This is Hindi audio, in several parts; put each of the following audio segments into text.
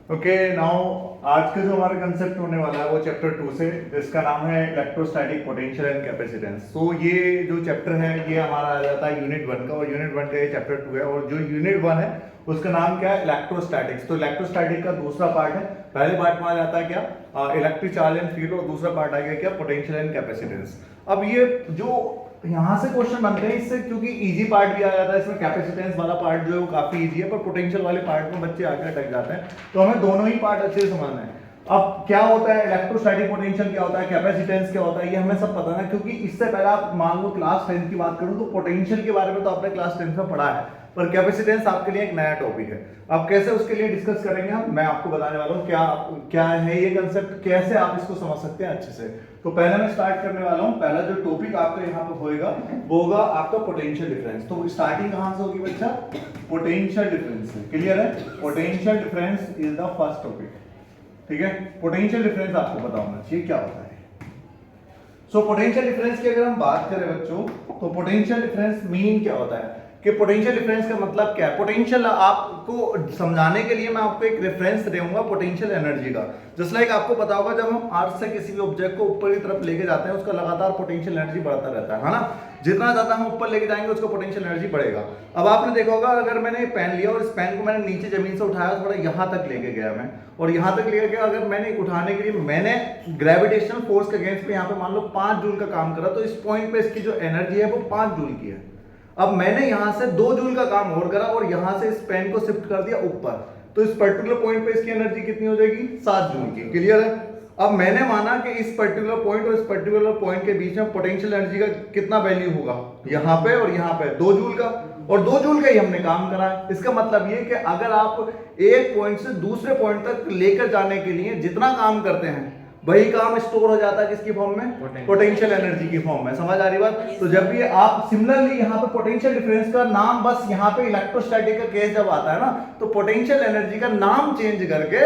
ओके नाउ आज का जो हमारा कंसेप्ट होने वाला है वो चैप्टर 2 से, जिसका नाम है इलेक्ट्रोस्टैटिक पोटेंशियल एंड कैपेसिटेंस। तो ये जो चैप्टर है ये हमारा आ जाता है यूनिट 1 का, और यूनिट 1 का ये चैप्टर 2 है। और जो यूनिट 1 है उसका नाम क्या है? इलेक्ट्रोस्टैटिक्स। तो इलेक्ट्रोस्टैटिक का दूसरा पार्ट है। पहले पार्ट में आ जाता है क्या? इलेक्ट्रिक चार्ज एंड फील्ड, और दूसरा पार्ट आ गया क्या? Potential and capacitance. अब ये जो यहाँ से क्वेश्चन बनते हैं इससे, क्योंकि इजी पार्ट भी आ जाता है इसमें, कैपेसिटेंस वाला पार्ट जो है वो काफी इजी है, पर पोटेंशियल वाले पार्ट में बच्चे आकर अटक जाते हैं। तो हमें दोनों ही पार्ट अच्छे से समझना है। अब क्या होता है इलेक्ट्रोस्टैटिक पोटेंशियल, क्या होता है कैपेसिटेंस, क्या होता है, ये हमें सब पता है ना। क्योंकि इससे पहले आप मान लो क्लास 10 की बात करूं तो पोटेंशियल के बारे में तो आपने क्लास 10 में पढ़ा है, पर कैपेसिटेंस आपके लिए एक नया टॉपिक है। अब कैसे उसके लिए डिस्कस करेंगे हम, मैं आपको बताने वाला हूँ क्या क्या है ये कंसेप्ट, कैसे आप इसको समझ सकते हैं अच्छे से। तो पहले मैं स्टार्ट करने वाला हूँ। पहला जो टॉपिक आपका यहाँ पे होएगा वो होगा आपका पोटेंशियल डिफरेंस। तो स्टार्टिंग कहाँ से होगी बच्चा? पोटेंशियल डिफरेंस से। क्लियर है? Potential difference is the first topic. ठीक है, पोटेंशियल डिफरेंस आपको पता होना चाहिए क्या होता है। सो पोटेंशियल डिफरेंस की अगर हम बात करें बच्चों, तो पोटेंशियल डिफरेंस मीन क्या होता है कि पोटेंशियल डिफरेंस का मतलब क्या है? पोटेंशियल आपको समझाने के लिए मैं आपको एक रेफरेंस दूंगा पोटेंशियल एनर्जी का। जस्ट लाइक आपको पता होगा जब हम अर्थ से किसी भी ऑब्जेक्ट को ऊपर की तरफ लेके जाते हैं उसका लगातार पोटेंशियल एनर्जी बढ़ता रहता है ना। जितना ज्यादा हम ऊपर लेके जाएंगे उसका पोटेंशियल एनर्जी बढ़ेगा। अब आपने देखा होगा अगर मैंने पेन लिया और इस पेन को मैंने नीचे जमीन से उठाया, थोड़ा यहां तक लेके गया मैं, और यहां तक लेके गया, अगर मैंने उठाने के लिए मैंने ग्रेविटेशनल फोर्स के अगेंस्ट पे यहाँ पे मान लो 5 जूल का काम करा, तो इस पॉइंट पे इसकी जो एनर्जी है वो 5 जूल की है। अब मैंने यहां से 2 जूल का काम और करा और यहां से इस पेन को शिफ्ट कर दिया ऊपर, तो इस पर्टिकुलर पॉइंट पे इसकी एनर्जी कितनी हो जाएगी? 7 जूल की। क्लियर है? अब मैंने माना कि इस पर्टिकुलर पॉइंट और इस पर्टिकुलर पॉइंट के बीच में पोटेंशियल एनर्जी का कितना वैल्यू होगा? यहाँ पे और यहाँ पे 2 जूल का, और 2 जूल का ही हमने काम करा है। इसका मतलब ये कि अगर आप एक पॉइंट से दूसरे पॉइंट तक लेकर जाने के लिए जितना काम करते हैं वही काम स्टोर हो जाता है किसकी फॉर्म में? पोटेंशियल एनर्जी की फॉर्म में। समझ आ रही बात? तो जब भी आप सिमिलरली यहाँ पे पोटेंशियल डिफरेंस का नाम, बस यहाँ पे इलेक्ट्रोस्टैटिक का केस जब आता है ना, तो पोटेंशियल एनर्जी का नाम चेंज करके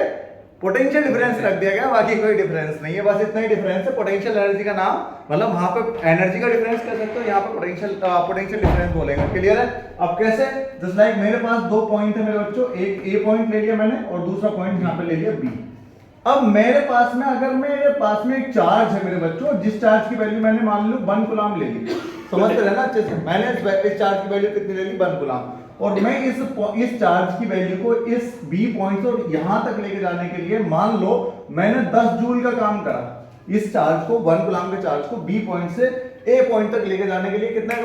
पोटेंशियल डिफरेंस रख दिया गया, बाकी कोई डिफरेंस नहीं है, बस इतना ही डिफरेंस है। पोटेंशियल एनर्जी का नाम मतलब वहां पे एनर्जी का डिफरेंस कह सकते हो, यहाँ पे पोटेंशियल डिफरेंस बोलेंगे। क्लियर है? अब कैसे? जस्ट लाइक मेरे पास 2 पॉइंट है मेरे बच्चों, एक ए पॉइंट ले लिया मैंने और दूसरा पॉइंट यहाँ पे ले लिया बी। अब मेरे पास में अगर मेरे पास में एक चार्ज है मेरे बच्चों, जिस चार्ज की वैल्यू मैंने मान लो 1 कूलम ले ली, समझते हैं ना अच्छे से। मैंने इस चार्ज की वैल्यू कितनी ले ली? 1 कूलम। और मैं इस चार्ज की वैल्यू को इस बी पॉइंट से और यहां तक लेके जाने के लिए मान लो मैंने 10 जूल का काम करा। इस चार्ज को 1 कूलम के चार्ज को बी पॉइंट से ए पॉइंट तक लेके जाने के लिए कितने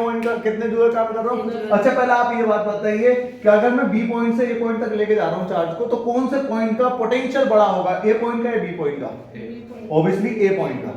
जूल का काम कर रहा हूं? अच्छा पहले आप ये बात बताइए कि अगर मैं बी पॉइंट से ए पॉइंट तक लेके जा रहा हूं चार्ज को, तो कौन से पॉइंट का पोटेंशियल बड़ा होगा? ए पॉइंट का या बी पॉइंट का? ऑब्वियसली ए पॉइंट का,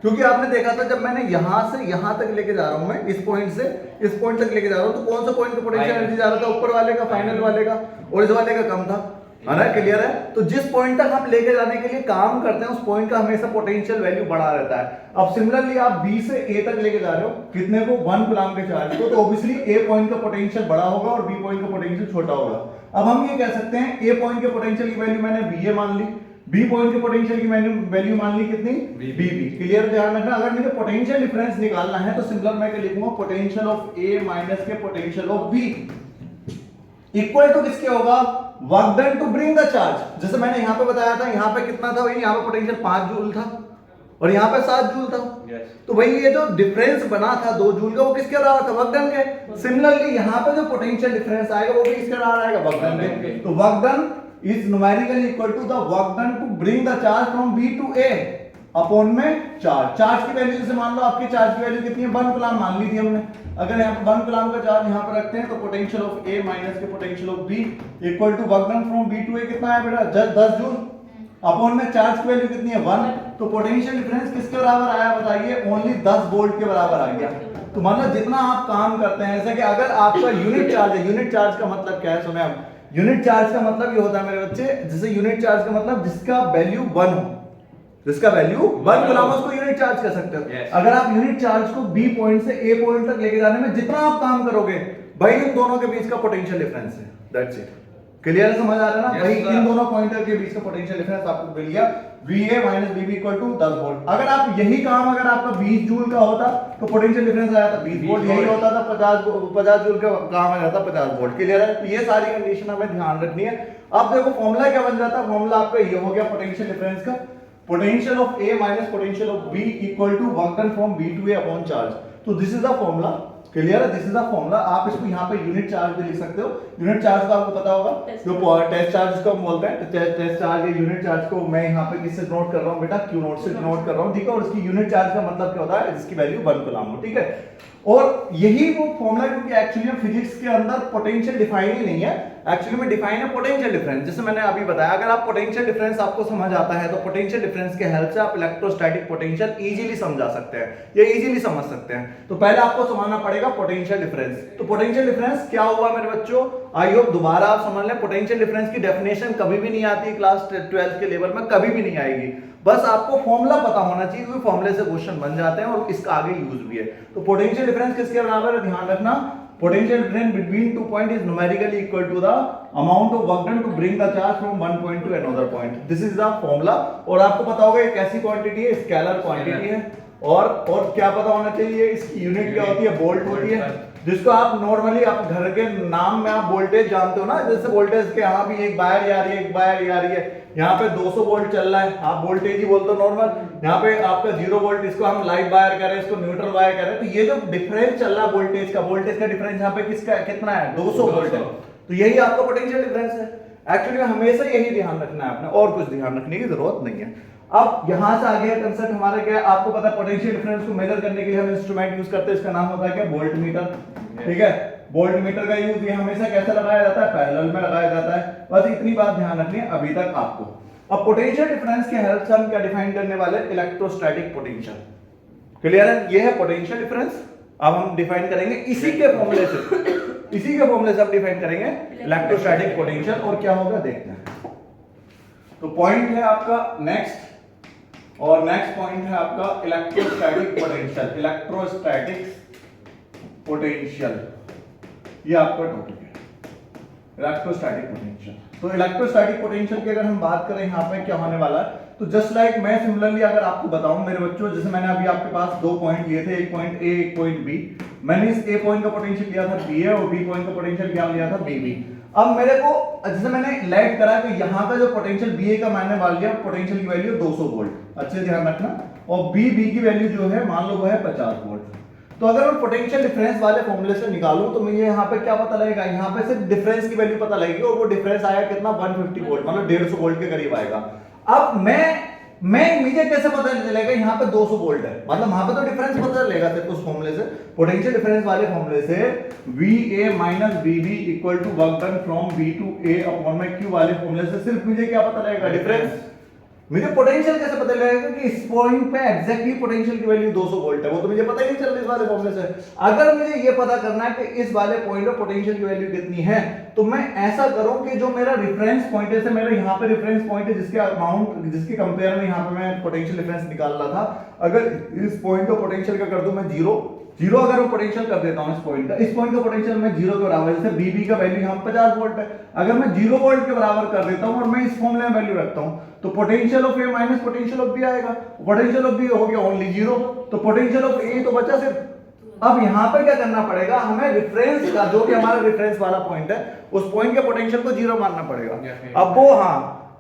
क्योंकि आपने देखा था जब मैंने यहां से यहां तक लेके जा रहा हूं, मैं इस पॉइंट से इस पॉइंट तक लेके जा रहा हूं, तो कौन सा पॉइंट का पोटेंशियल एनर्जी जा रहा था? ऊपर वाले का, फाइनल वाले का, और इस वाले का कम था, है ना? क्लियर है? तो जिस पॉइंट तक हम लेके जाने के लिए काम करते हैं उस पॉइंट का हमेशा पोटेंशियल वैल्यू बढ़ा रहता है। अब सिमिलरली आप बी से ए तक लेके जा रहे हो, कितने को? 1 कूलम के चार्ज को, तो ऑब्वियसली ए पॉइंट का पोटेंशियल बड़ा होगा और बी पॉइंट का पोटेंशियल छोटा होगा। अब हम ये कह सकते हैं ए पॉइंट के पोटेंशियल की वैल्यू मैंने बी ए मान ली, बी पॉइंट के पोटेंशियल की वैल्यू मान ली कितनी? B B. क्लियर? ध्यान रखना, अगर मुझे पोटेंशियल डिफरेंस निकालना है तो सिंपल मैं क्या लिखूंगा? पोटेंशियल ऑफ ए माइनस के potential of B equal to किसके होगा? Work done to bring the charge. जैसे मैंने यहां पे बताया था, यहां पे कितना था भाई? यहां पे पोटेंशियल 5 जूल था और यहां पे 7 जूल था। तो भाई ये जो डिफरेंस बना था 2 जूल का, वो किसके रहा था? वर्क डन के। सिमिलरली यहां पे जो पोटेंशियल डिफरेंस आएगा वो भी किसके रहा रहेगा? वर्क डन के। तो work done is numerically equal to the work done to bring the charge from B to A upon में चार्ज की वैल्यू, जैसे मान लो आपकी चार्ज की वैल्यू कितनी है? 1 कूलम मान ली थी हमने। अगर यहाँ पे 1 कूलम का चार्ज यहाँ पे रखते हैं तो पोटेंशियल ऑफ A माइनस के potential of B equal to work done from B to A कितना है बेटा? 10 जूल अपॉन में चार्ज की वैल्यू कितनी है? 1। तो पोटेंशियल डिफरेंस किसके बराबर आया बताइए? ओनली 10 वोल्ट के बराबर आ गया। तो मतलब जितना आप काम करते हैं, जैसे कि अगर आपका यूनिट चार्ज है, यूनिट चार्ज का मतलब क्या है सुने आप, यूनिट चार्ज का मतलब ये होता है मेरे बच्चे, जैसे यूनिट चार्ज का मतलब जिसका वैल्यू 1 हो, जिसका वैल्यू 1 कूलम, उसको यूनिट चार्ज कह सकते हो। अगर आप यूनिट चार्ज को बी पॉइंट से ए पॉइंट तक लेके जाने में जितना आप काम करोगे, भाई इन दोनों के बीच का पोटेंशियल डिफरेंस है। That's it. क्लियर समझ आ रहा है ना? भाई इन दोनों पॉइंटर के बीच का पोटेंशियल डिफरेंस आपको मिल गया VA minus BB equal to 10 volt. अगर आप यही काम अगर आपका 20 जूल का होता तो पोटेंशियल डिफरेंस आया था 20 वोल्ट, यही होता था 50 जूल का काम आ जाता 50 वोल्ट। क्लियर है? तो ये सारी कंडीशन हमें ध्यान रखनी है। अब देखो फॉर्मूला क्या बन जाता है, फॉर्मूला आपका ये हो गया पोटेंशियल डिफरेंस का, potential of A minus potential of B equal to work done from B to A upon charge. तो this is the formula, clear है, दिस इज द फॉर्मूला। आप इसको यहाँ पे यूनिट चार्ज भी लिख सकते हो, यूनिट चार्ज का आपको पता होगा, जो टेस्ट चार्ज को हम बोलते हैं, टेस्ट चार्ज या यूनिट चार्ज को मैं यहाँ पे किससे नोट कर रहा हूँ बेटा, क्यू नोट से नोट कर रहा हूँ, ठीक है। और इसकी यूनिट चार्ज का मतलब क्या होता है, जिसकी वैल्यू 1 कूलम हो, ठीक है। और यही वो फॉर्मूला, क्योंकि एक्चुअली में फिजिक्स के अंदर पोटेंशियल डिफाइन ही नहीं है, एक्चुअली में डिफाइन है पोटेंशियल डिफरेंस। जैसे मैंने अभी बताया, अगर आप पोटेंशियल डिफरेंस आपको समझ आता है तो पोटेंशियल डिफरेंस के हेल्प से आप इलेक्ट्रोस्टैटिक पोटेंशियल इजीली समझा सकते हैं, ये इजीली समझ सकते हैं। तो पहले आपको समझना पड़ेगा पोटेंशियल डिफरेंस। तो पोटेंशियल डिफरेंस क्या हुआ मेरे बच्चों, आई होप दोबारा आप समझ लें। पोटेंशियल डिफरेंस की डेफिनेशन कभी भी नहीं आती क्लास 12 के लेवल में, कभी भी नहीं आएगी, बस आपको फॉर्मूला पता होना चाहिए, क्योंकि फॉर्मूले से क्वेश्चन बन जाते हैं और इसका आगे यूज भी है। तो पोटेंशियल डिफरेंस किसके बराबर है, ध्यान रखना, potential difference between two point is numerically equal to the amount of work done to bring the charge from one point to another point. This is the formula. और आपको पता होगा ये कैसी क्वांटिटी है, स्केलर क्वांटिटी है। और क्या पता होना चाहिए, इसकी यूनिट क्या होती है, वोल्ट होती है, जिसको आप नॉर्मली आप घर के नाम में आप वोल्टेज जानते हो ना, जैसे वोल्टेज के यहाँ भी एक वायर आ रही है, एक वायर आ रही है, यहाँ पे 200 वोल्ट चल रहा है, आप वोल्टेज ही बोलते हो नॉर्मल। यहाँ पे आपका 0 वोल्ट, इसको हम लाइव वायर कह रहे हैं, इसको न्यूट्रल वायर कह रहे हैं। तो ये जो डिफरेंस चल रहा है वोल्टेज का डिफरेंस यहाँ पे किसका कितना है, 200 वोल्ट है। तो यही आपका पोटेंशियल डिफरेंस है। एक्चुअली हमेशा यही ध्यान रखना है आपने, और कुछ ध्यान रखने की जरूरत नहीं है। अब यहां से आगे कंसेप्ट हमारा क्या है, आपको पता है पोटेंशियल डिफरेंस को मेजर करने के लिए हम इंस्ट्रूमेंट यूज करते हैं, इसका नाम होता है क्या, वोल्ट मीटर, ठीक है। वोल्ट मीटर का यूज ये हमेशा कैसे लगाया जाता है, पैरेलल में लगाया जाता है। बस इतनी बात ध्यान रखनी है अभी तक आपको। अब पोटेंशियल डिफरेंस के हेल्प से हम क्या डिफाइन करने वाले, इलेक्ट्रोस्टैटिक पोटेंशियल, क्लियर है। ये है पोटेंशियल डिफरेंस, अब हम डिफाइन करेंगे इसी के फॉर्मूले से हम डिफाइन करेंगे इलेक्ट्रोस्टैटिक पोटेंशियल। और क्या होगा देखते हैं। तो पॉइंट है आपका नेक्स्ट, और नेक्स्ट पॉइंट है आपका इलेक्ट्रोस्टैटिक पोटेंशियल। इलेक्ट्रोस्टैटिक पोटेंशियल ये आपका टॉपिक है, इलेक्ट्रोस्टैटिक पोटेंशियल। तो इलेक्ट्रोस्टैटिक पोटेंशियल की अगर हम बात करें यहाँ पे क्या होने वाला है, तो जस्ट लाइक मैं सिमिलरली अगर आपको बताऊं मेरे बच्चों, जैसे मैंने अभी आपके पास 2 पॉइंट लिए थे, एक पॉइंट ए एक पॉइंट बी। मैंने इस ए पॉइंट का पोटेंशियल लिया था बी ए, और बी पॉइंट का पोटेंशियल क्या लिया था बी बी। अब मेरे को जैसे मैंने लेट करा कि यहाँ का जो पोटेंशियल बी ए का मैंने मान लिया पोटेंशियल की वैल्यू 200 वोल्ट, अच्छे ध्यान रखना, और बी की वैल्यू जो है मान लो वो है 50 वोल्ट। तो अगर मैं पोटेंशियल डिफरेंस वाले फॉर्मूले से निकालूं तो मुझे यहाँ पे क्या पता लगेगा, यहाँ पे सिर्फ डिफरेंस की वैल्यू पता लगेगी, और वो डिफरेंस आया कितना, 150 वोल्ट, मतलब 150 वोल्ट के करीब आएगा। अब मुझे कैसे पता चलेगा यहाँ पे 200 वोल्ट है, मतलब वहां पे तो डिफरेंस पता चलेगा सिर्फ उस फॉर्मूले से, पोटेंशियल डिफरेंस वाले फॉर्मूले से VA minus BB equal to work done from B to A upon में Q वाले फॉर्मूले से सिर्फ मुझे क्या पता लगेगा, डिफरेंस। मुझे पोटेंशियल कैसे पता लगेगा कि इस पॉइंट पे एग्जैक्टली पोटेंशियल की वैल्यू 200 वोल्ट है, वो तो मुझे पता ही नहीं चल रहा इस वाले फॉर्मूले से। अगर मुझे ये पता करना है कि इस वाले पॉइंट पे पोटेंशियल की वैल्यू कितनी है, तो मैं ऐसा करूं कि जो मेरा रेफरेंस पॉइंट है, मेरा यहाँ पे रेफरेंस पॉइंट है जिसके अमाउंट जिसके कंपेयर में यहाँ पे मैं पोटेंशियल डिफरेंस निकाल रहा था, अगर इस पॉइंट का पोटेंशियल का कर दूं मैं जीरो अगर मैं पोटेंशियल कर देता हूं इस पॉइंट का पोटेंशियल मैं 0 के बराबर, जैसे बीबी का वैल्यू यहाँ 50 वोल्ट है, अगर मैं 0 वोल्ट के बराबर कर देता हूं और मैं इस फॉर्मूले में वैल्यू रखता हूं, तो potential of A minus potential of B आएगा। पोटेंशियल ऑफ बी हो गया ओनली 0, तो पोटेंशियल ऑफ ए तो बचा सिर्फ। अब यहाँ पे क्या करना पड़ेगा, हमें रेफरेंस का जो कि हमारा रेफरेंस वाला पॉइंट है, उस पॉइंट के पोटेंशियल को 0 मानना पड़ेगा।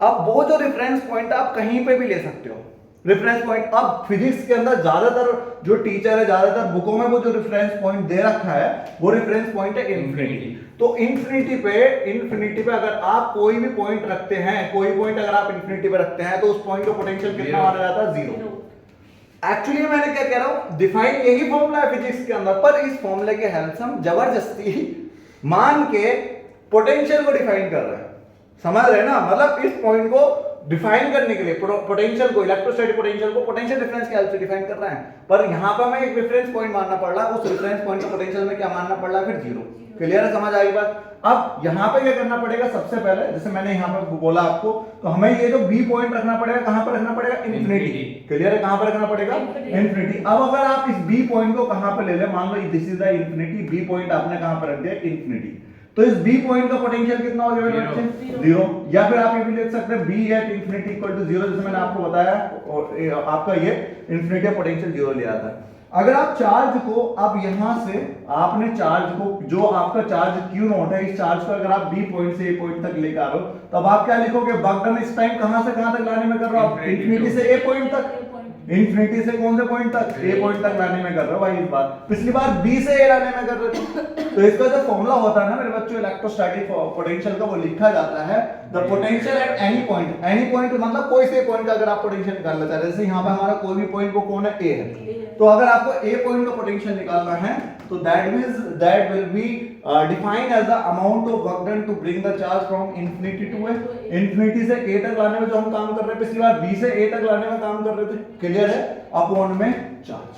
अब वो जो रेफरेंस पॉइंट आप कहीं पे भी ले सकते हो, रेफरेंस पॉइंट। अब फिजिक्स के अंदर ज्यादातर जो टीचर है, ज्यादातर बुकों में वो जो रेफरेंस पॉइंट दे रखा है वो रेफरेंस पॉइंट है इंफिनिटी। तो इंफिनिटी पे अगर आप कोई भी पॉइंट रखते हैं, कोई पॉइंट अगर आप इंफिनिटी पे रखते हैं, तो उस पॉइंट का पोटेंशियल कितना माना जाता है, 0। एक्चुअली मैंने क्या कह रहा हूं, डिफाइन यही फॉर्मूला है फिजिक्स के अंदर, पर इस फॉर्मूले के हेल्प से हम जबरदस्ती मान के पोटेंशियल को डिफाइन कर रहे हैं, समझ रहे हैं ना। मतलब इस पॉइंट को डिफाइन करने के लिए पोटेंशियल को, इलेक्ट्रोस्टैटिक पोटेंशियल को पोटेंशियल डिफरेंस के हेल्प से डिफाइन कर रहे हैं, पर यहां पर हमें एक रेफरेंस पॉइंट मानना पड़ रहा है, उस रेफरेंस पॉइंट का पोटेंशियल में क्या मानना पड़ रहा है, फिर 0। क्लियर है, समझ आई बात। अब यहां पे क्या करना पड़ेगा, सबसे पहले जैसे मैंने यहां पर बोला आपको, तो हमें ये जो बी पॉइंट रखना पड़ेगा, कहां पर रखना पड़ेगा, इन्फिनिटी। क्लियर है, कहां पर रखना पड़ेगा, इन्फिनिटी। अब अगर आप इस बी पॉइंट को कहां पर ले ले, मान लो this is the infinity, B point आपने कहां पर रख दिया, इन्फिनिटी, तो इस बी पॉइंट का पोटेंशियल कितना हो जाएगा बच्चे, 0। या फिर आप ये भी लिख सकते हैं B at infinity equal to 0, जैसे मैंने आपको बताया, और आपका ये इंफिनिटी पोटेंशियल 0 लिया था। अगर आप चार्ज को अब यहां से आपने चार्ज को जो आपका चार्ज क्यू नॉट है इस चार्ज को अगर आप बी पॉइंट से ए पॉइंट तक लेकर आ रहे हो तब आप क्या लिखोगे वर्क डन इस टाइम कहां से कहां तक लाने में कर रहे हो आप इंफिनिटी से ए पॉइंट तक इंफिनिटी से कौन से पॉइंट तक ए पॉइंट तक लाने में कर रहे हो भाई इस बार पिछली बार बी से ए लाने में कर रहे थे तो इसका जो फॉर्मूला होता है ना मेरे बच्चों इलेक्ट्रोस्टैटिक पोटेंशियल का वो लिखा जाता है the potential at any point मतलब कोई से पॉइंट का अगर आप पोटेंशियल निकालना चाह रहे हैं जैसे यहाँ पे हमारा कोई भी पॉइंट वो कौन है ए है तो अगर आपको ए पॉइंट का पोटेंशियल निकालना है तो that means that will be defined as the amount of work done to bring the charge from infinity to A infinity से ए तक लाने में जो हम काम कर रहे हैं पिछली बार बी से ए तक लाने में काम कर रहे थे क्लियर है अपॉन में चार्ज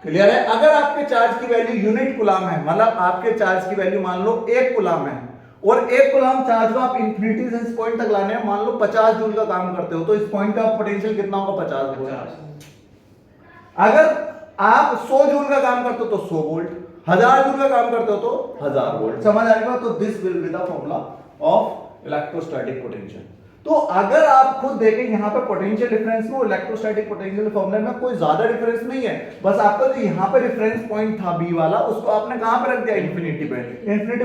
क्लियर है अगर आपके चार्ज की वैल्यू यूनिट कूलम है मतलब आपके चार्ज की वैल्यू मान लो 1 कूलम है और 1 कूलम चार्ज को आप इंफिनिटी से इस पॉइंट तक लाने में मान लो 50 जूल का काम करते हो तो इस पॉइंट का पोटेंशियल कितना होगा 50 वोल्ट अगर आप 100 जूल का काम करते हो तो 100 वोल्ट 1000 जूल का काम करते हो तो 1000 वोल्ट समझ आएगा तो this will be the formula of electrostatic potential तो अगर आप खुद देखें यहाँ पे पोटेंशियल डिफरेंस में और इलेक्ट्रोस्टैटिक पोटेंशियल फॉर्मूले में कोई ज्यादा डिफरेंस नहीं है बस आपका जो यहाँ पे रेफरेंस पॉइंट था बी वाला उसको आपने कहां पे रख दिया इंफिनिटी पे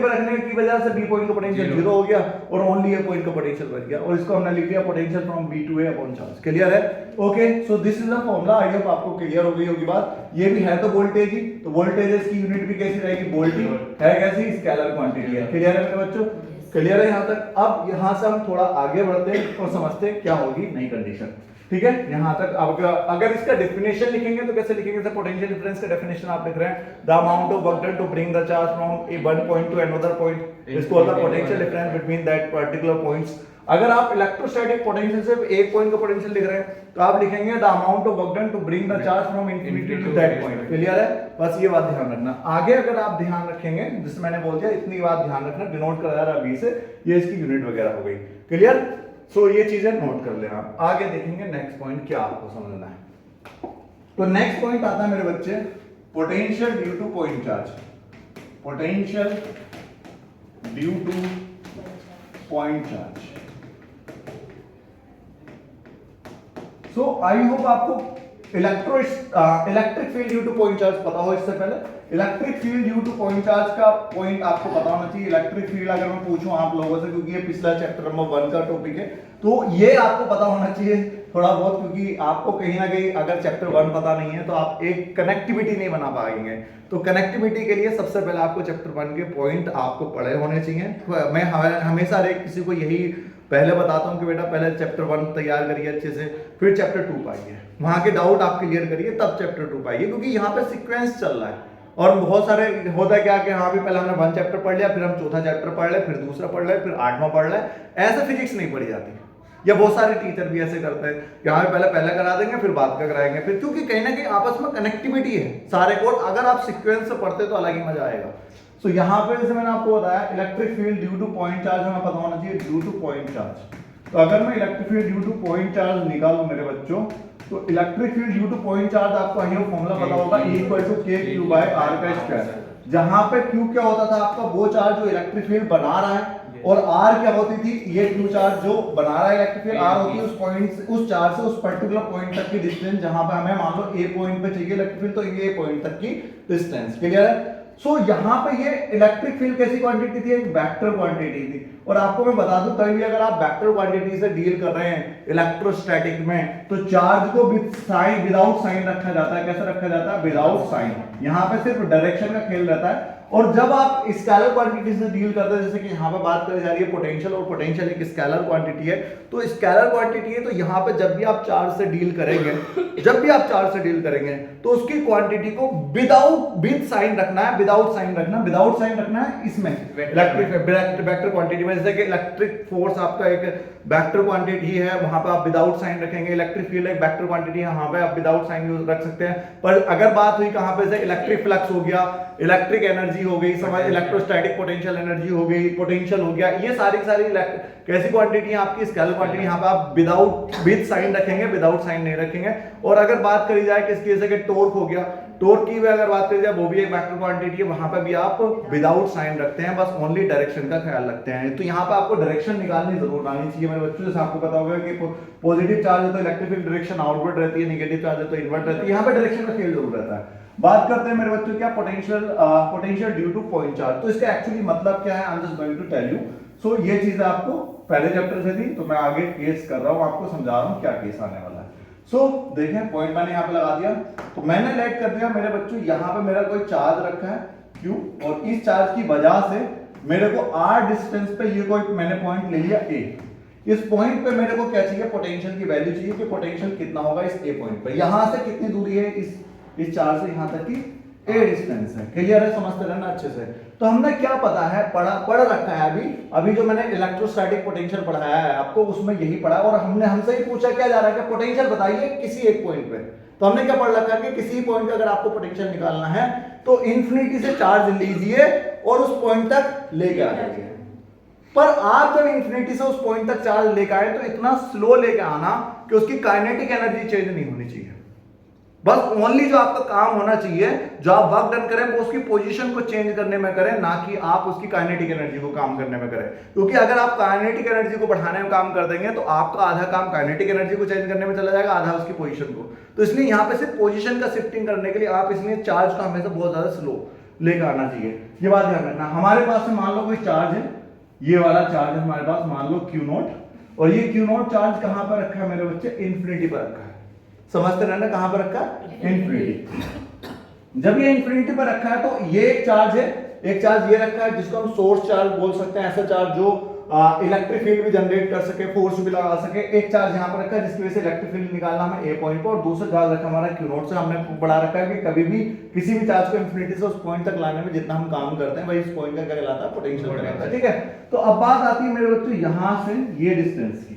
रखने की वजह से बी पॉइंट का पोटेंशियल 0 हो गया और ओनली ए पॉइंट का पोटेंशियल बच गया और इसको हमने लिख दिया potential from B to A upon charge clear है okay so this is the formula I hope आपको क्लियर हो गई होगी बात ये भी है तो वोल्टेज ही तो वोल्टेज की यूनिट भी कैसी रहेगी वोल्ट ही है कैसी स्केलर क्वांटिटी है क्लियर है मेरे बच्चों क्लियर है यहाँ तक अब यहाँ से हम थोड़ा आगे बढ़ते हैं और समझते हैं क्या होगी नई कंडीशन ठीक है यहाँ तक अब अगर इसका डेफिनेशन लिखेंगे तो कैसे लिखेंगे सर पोटेंशियल डिफरेंस का डेफिनेशन आप लिख रहे हैं the amount of work done to bring the charge from a one point to another point is called the potential difference between that particular points अगर आप इलेक्ट्रोस्टैटिक पोटेंशियल से एक पॉइंट का पोटेंशियल लिख रहे हैं तो आप लिखेंगे the amount of work done to bring the charge from infinity to that point clear है बस ये बात ध्यान रखना आगे अगर आप ध्यान रखेंगे जिससे मैंने बोल दिया इतनी बात ध्यान रखना डिनोट करा जा रहा है बी से ये इसकी यूनिट वगैरह हो गई क्लियर सो ये चीजें नोट कर लेना आगे देखेंगे नेक्स्ट पॉइंट क्या आपको समझना है तो नेक्स्ट पॉइंट आता है मेरे बच्चे potential due to point charge potential due to point charge so I hope आपको electric field due to point charge पता हो इससे पहले electric field due to point charge का पॉइंट आपको पता होना चाहिए इलेक्ट्रिक फील्ड अगर मैं पूछूं आप लोगों से क्योंकि ये पिछला चैप्टर नंबर 1 का टॉपिक है तो ये आपको पता होना चाहिए थोड़ा बहुत क्योंकि आपको कहीं ना कहीं अगर चैप्टर 1 पता नहीं है तो आप एक कनेक्टिविटी नहीं बना पाएंगे तो कनेक्टिविटी के लिए सबसे पहले आपको चैप्टर 1 के पॉइंट आपको पढ़े होने चाहिए मैं हमेशा किसी को यही पहले बताता हूं कि बेटा पहले चैप्टर 1 तैयार करिए अच्छे से फिर चैप्टर 2 पाइए वहां के डाउट आप क्लियर करिए तब चैप्टर 2 पाइए क्योंकि यहाँ पे सीक्वेंस चल रहा है और बहुत सारे होता क्या कि हाँ भी पहले हमने 1 चैप्टर पढ़ लिया फिर हम चौथा चैप्टर पढ़ ले फिर दूसरा पढ़ ले फिर 8वां पढ़ ले ऐसे फिजिक्स नहीं पढ़ी जाती या बहुत सारे टीचर भी ऐसे करते हैं कि हाँ पहले करा देंगे फिर बाद का कराएंगे फिर क्योंकि कहीं ना कहीं आपस में कनेक्टिविटी है सारे कोड अगर आप सीक्वेंस से पढ़ते तो अलग ही मजा आएगा सो यहाँ पे जैसे मैंने आपको बताया electric field due to point charge हमें पता होना चाहिए ड्यू टू पॉइंट चार्ज तो अगर मैं electric field due to point charge निकालूं मेरे बच्चों तो electric field due to point charge आपको ये फॉर्मूला पता होगा E = kq by r का स्क्वायर जहां पे q क्या होता था आपका वो चार्ज जो इलेक्ट्रिक फील्ड बना रहा है और r क्या होती थी ये q चार्ज जो बना रहा है इलेक्ट्रिक फील्ड r होती है उस पॉइंट से उस चार्ज से उस पर्टिकुलर पॉइंट तक की डिस्टेंस जहां पे हमें मान लो a पॉइंट पे चाहिए इलेक्ट्रिक फील्ड तो ये पॉइंट तक की डिस्टेंस क्लियर है सो यहाँ पे ये इलेक्ट्रिक फील्ड कैसी क्वांटिटी थी एक वेक्टर क्वांटिटी थी और आपको मैं बता दूं कभी भी अगर आप वेक्टर क्वांटिटी से डील कर रहे हैं इलेक्ट्रोस्टैटिक में तो चार्ज को विदाउट साइन रखा जाता है कैसे रखा जाता है विदाउट साइन यहाँ पे सिर्फ डायरेक्शन का खेल रहता है और जब आप स्केलर क्वांटिटी से डील करते हैं जैसे कि यहाँ पे बात करी जा रही है पोटेंशियल और पोटेंशियल एक स्केलर क्वांटिटी है तो स्केलर क्वांटिटी है तो यहाँ पे जब भी आप चार्ज से डील करेंगे तो उसकी क्वांटिटी को विद साइन रखना है विदाउट साइन रखना है इसमें इलेक्ट्रिक वेक्टर क्वांटिटी में जैसे कि इलेक्ट्रिक फोर्स आपका एक वेक्टर क्वांटिटी है वहां पे आप विदाउट साइन रखेंगे इलेक्ट्रिक फील्ड एक वेक्टर क्वांटिटी है वहां पे आप विदाउट साइन रख सकते हैं पर अगर बात हुई कहां पे से इलेक्ट्रिक फ्लक्स हो गया इलेक्ट्रिक एनर्जी हो गई समझ इलेक्ट्रोस्टैटिक पोटेंशियल एनर्जी हो गई पोटेंशियल हो गया ये सारी कैसी क्वांटिटी है आपकी स्केलर क्वांटिटी यहाँ पे आप विद साइन रखेंगे विदाउट साइन नहीं रखेंगे और अगर बात करी जाए किसकी जैसे कि टॉर्क हो गया टॉर्क की भी अगर बात करें जाए वो भी एक वेक्टर क्वांटिटी है, वहां पे भी आप विदाउट साइन रखते हैं, बस ओनली डायरेक्शन का ख्याल रखते हैं। तो यहाँ पे आपको डायरेक्शन निकालनी जरूर आनी चाहिए मेरे बच्चों। जैसे आपको पता होगा कि पॉजिटिव चार्ज है तो इलेक्ट्रिक फील्ड डायरेक्शन आउटवर्ड रहती है, नेगेटिव चार्ज है तो इनवर्ट रहती है, यहाँ पे डायरेक्शन का खेल जरूर रहता है। बात करते हैं मेरे बच्चों क्या potential due to point charge. तो इसका एक्चुअली मतलब क्या है, I am just going to tell you. So ये चीज आपको पहले चैप्टर से थी, तो मैं आगे केस कर रहा हूं, आपको समझा रहा हूं क्या केस आने वाला है। सो देखें, पॉइंट मैंने यहाँ पे लगा दिया, तो मैंने लेट कर दिया मेरे बच्चों, यहाँ पे मेरा कोई चार्ज रखा है Q, और इस चार्ज की वजह से मेरे को R डिस्टेंस पे ये कोई मैंने पॉइंट ले लिया A। इस पॉइंट पे मेरे को क्या चाहिए, पोटेंशियल की वैल्यू चाहिए कि पोटेंशियल कितना होगा इस A पॉइंट पे। यहां से कितनी दूरी है इस चार्ज से यहां तक की A डिस्टेंस है। क्लियर है, समझते रहना अच्छे से। तो हमने क्या पता है, पढ़ रखा है अभी जो मैंने इलेक्ट्रोस्टैटिक पोटेंशियल पढ़ाया है आपको, उसमें यही पढ़ा, और हमसे ही पूछा क्या जा रहा है कि पोटेंशियल बताइए किसी एक पॉइंट पे। तो हमने क्या पढ़ रखा है कि किसी पॉइंट पे अगर आपको पोटेंशियल निकालना है तो इन्फिनिटी से चार्ज लीजिए और उस पॉइंट तक लेके आ जाइए। पर आप जब इन्फिनिटी से उस पॉइंट तक चार्ज लेके आए तो इतना स्लो लेके आना कि उसकी काइनेटिक एनर्जी चेंज नहीं होनी चाहिए। बस ओनली जो आपका काम होना चाहिए, जो आप वर्क डन करें वो उसकी पोजीशन को चेंज करने में करें, ना कि आप उसकी काइनेटिक एनर्जी को काम करने में करें। क्योंकि अगर आप काइनेटिक एनर्जी को बढ़ाने में काम कर देंगे तो आपका आधा काम काइनेटिक एनर्जी को चेंज करने में चला जाएगा, आधा उसकी पोजीशन को। तो इसलिए यहाँ पे सिर्फ पोजीशन का शिफ्टिंग करने के लिए आप इसलिए चार्ज को हमेशा बहुत ज्यादा स्लो लेकर आना चाहिए। ये बात ध्यान रखना। हमारे पास में मान लो कोई चार्ज है, ये वाला चार्ज है हमारे पास, मान लो Q0, और ये Q0 चार्ज कहां पर रखा है मेरे बच्चे, इन्फिनिटी पर रखा है। समझते रहना, कहां पर रखा है, इन्फिनिटी। जब ये इन्फिनिटी पर रखा है तो ये एक चार्ज है, एक चार्ज ये रखा है जिसको हम सोर्स चार्ज बोल सकते हैं, ऐसा चार्ज जो इलेक्ट्रिक फील्ड भी जनरेट कर सके, फोर्स भी लगा सके। एक चार्ज यहाँ पर रखा है जिसकी वजह से इलेक्ट्रिक फील्ड निकालना हमें ए पॉइंट पर, और दूसरा चार्ज रखा हमारा Q0 से। हमने बढ़ा रखा है कि कभी भी किसी भी चार्ज को इन्फिनिटी से उस पॉइंट तक लाने में जितना हम काम करते हैं वही इस पॉइंट का क्या कहलाता है, पोटेंशियल कहलाता है। ठीक है, तो अब बात आती है मेरे बच्चों यहां से ये डिस्टेंस की।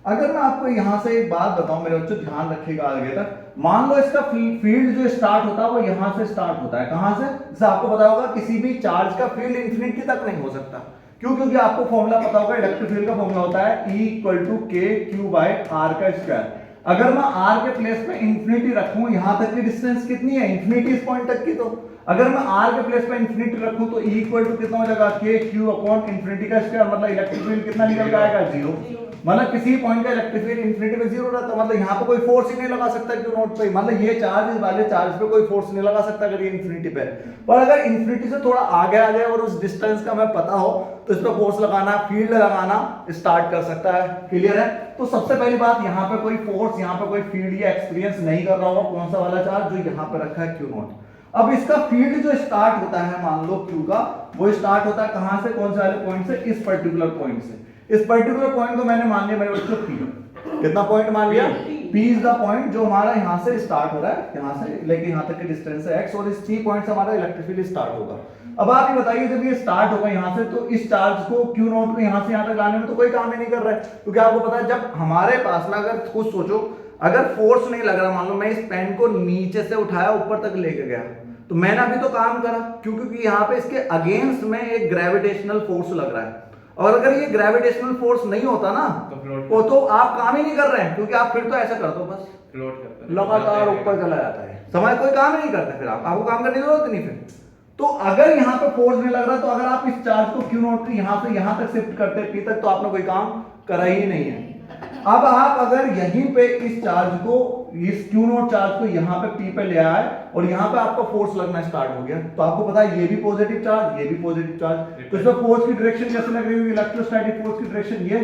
अगर मैं आपको यहां से एक बात बताऊं मेरे बच्चों, ध्यान रखिएगा आगे तक। मान लो इसका फील्ड जो स्टार्ट होता है वो यहां से स्टार्ट होता है, कहां से, जैसे आपको पता होगा किसी भी चार्ज का फील्ड इन्फिनिटी तक नहीं हो सकता। क्यों? क्योंकि आपको फॉर्मूला पता होगा, इलेक्ट्रिक फील्ड का फॉर्मूला होता है E=kq/r का स्क्वायर। अगर मैं r के प्लेस पे इंफिनिटी रखूं, यहां तक की डिस्टेंस कितनी है, इंफिनिटी इस पॉइंट तक की, तो अगर मैं r के प्लेस पे इंफिनिटी रखूं तो E कितना हो जाएगा, kq/इंफिनिटी का स्क्वायर। मतलब इलेक्ट्रिक फील्ड कितना निकल के आएगा, 0। मतलब किसी पॉइंट का इलेक्ट्रिक फील्ड इंफिनिटी पे 0 रहता है, मतलब यहाँ पे कोई फोर्स ही नहीं लगा सकता Q0 पे। मतलब ये चार्ज इस वाले चार्ज पे कोई फोर्स नहीं लगा सकता अगर ये इंफिनिटी पे। पर अगर इंफिनिटी से थोड़ा आगे आ जाए और उस डिस्टेंस का हमें पता हो तो इस पे फोर्स लगाना, फील्ड लगाना स्टार्ट कर सकता है। क्लियर है? तो सबसे पहली बात, यहाँ पे कोई फोर्स, यहाँ पे कोई फील्ड या एक्सपीरियंस नहीं कर रहा होगा। कौन सा वाला चार्ज, जो यहाँ पे रखा है Q0। अब इसका फील्ड जो स्टार्ट होता है मान लो Q का, वो स्टार्ट होता है कहां से, कौन से वाले पॉइंट से, इस पर्टिकुलर पॉइंट से। इस पर्टिकुलर पॉइंट को मैंने मान लिया मेरे बच्चों P। कितना पॉइंट मान लिया, P इज द पॉइंट जो हमारा यहां से स्टार्ट हो रहा है, यहां से लेके यहां तक की डिस्टेंस है x, और इस P पॉइंट से हमारा इलेक्ट्रिक फील्ड स्टार्ट होगा। अब आप ये बताइए, जब ये स्टार्ट होगा यहां से, तो इस चार्ज को Q0 को यहां से यहां तक लाने में तो कोई काम ही नहीं कर रहा है। क्योंकि आपको पता है जब हमारे पास में, अगर खुद सोचो, अगर फोर्स नहीं लग रहा, मान लो मैं इस पेन को नीचे से उठाया ऊपर तक लेके गया, तो मैंने अभी तो काम करा, क्योंकि यहाँ पे इसके अगेंस्ट में एक ग्रेविटेशनल फोर्स लग रहा है। और अगर ये ग्रेविटेशनल फोर्स नहीं होता ना तो आप काम ही नहीं कर रहे हैं, क्योंकि आप फिर तो ऐसा कर दो, बस फ्लोट करते हैं, लगातार ऊपर चला जाता है, समझ, कोई काम ही नहीं करते, फिर आपको काम करने की जरूरत नहीं फिर। तो अगर यहाँ पे फोर्स नहीं लग रहा, तो अगर आप इस चार्ज को Q0 को यहाँ से यहाँ तक शिफ्ट करते P तक, तो आपने कोई काम करा ही नहीं है। अब आप अगर यहीं पे इस चार्ज को, इस Q0 चार्ज को यहाँ पे P पे ले आए और यहाँ पे आपका फोर्स लगना स्टार्ट हो गया, तो आपको पता है ये भी पॉजिटिव चार्ज, ये भी पॉजिटिव चार्ज, तो इसमें फोर्स की डायरेक्शन कैसे लग रही होगी, इलेक्ट्रोस्टैटिक फोर्स की डायरेक्शन ये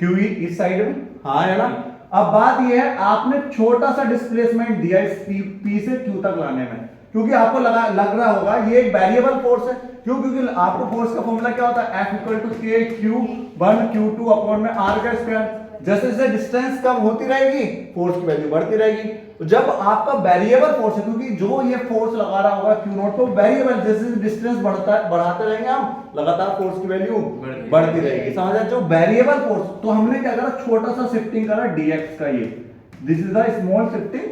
QE इस साइड में, हाँ है ना। अब बात ये है, आपने छोटा सा डिस्प्लेसमेंट दिया इस P से Q तक लाने में, क्योंकि आपको लग रहा होगा ये एक वेरिएबल फोर्स है। क्यों? क्योंकि आपको फोर्स का फॉर्मूला क्या होता है, F=kq1q2/r का स्क्वायर। जैसे जैसे डिस्टेंस कम होती रहेगी फोर्स की वैल्यू बढ़ती रहेगी। तो जब आपका वेरिएबल फोर्स है, क्योंकि जो ये फोर्स लगा रहा होगा Q0 तो वेरिएबल, जैसे डिस्टेंस बढ़ाते रहेंगे हम, लगातार फोर्स की वैल्यू बढ़ती रहेगी, समझा। जो वेरिएबल फोर्स, तो हमने क्या करा, छोटा सा शिफ्टिंग करा dx का, ये this is the small shifting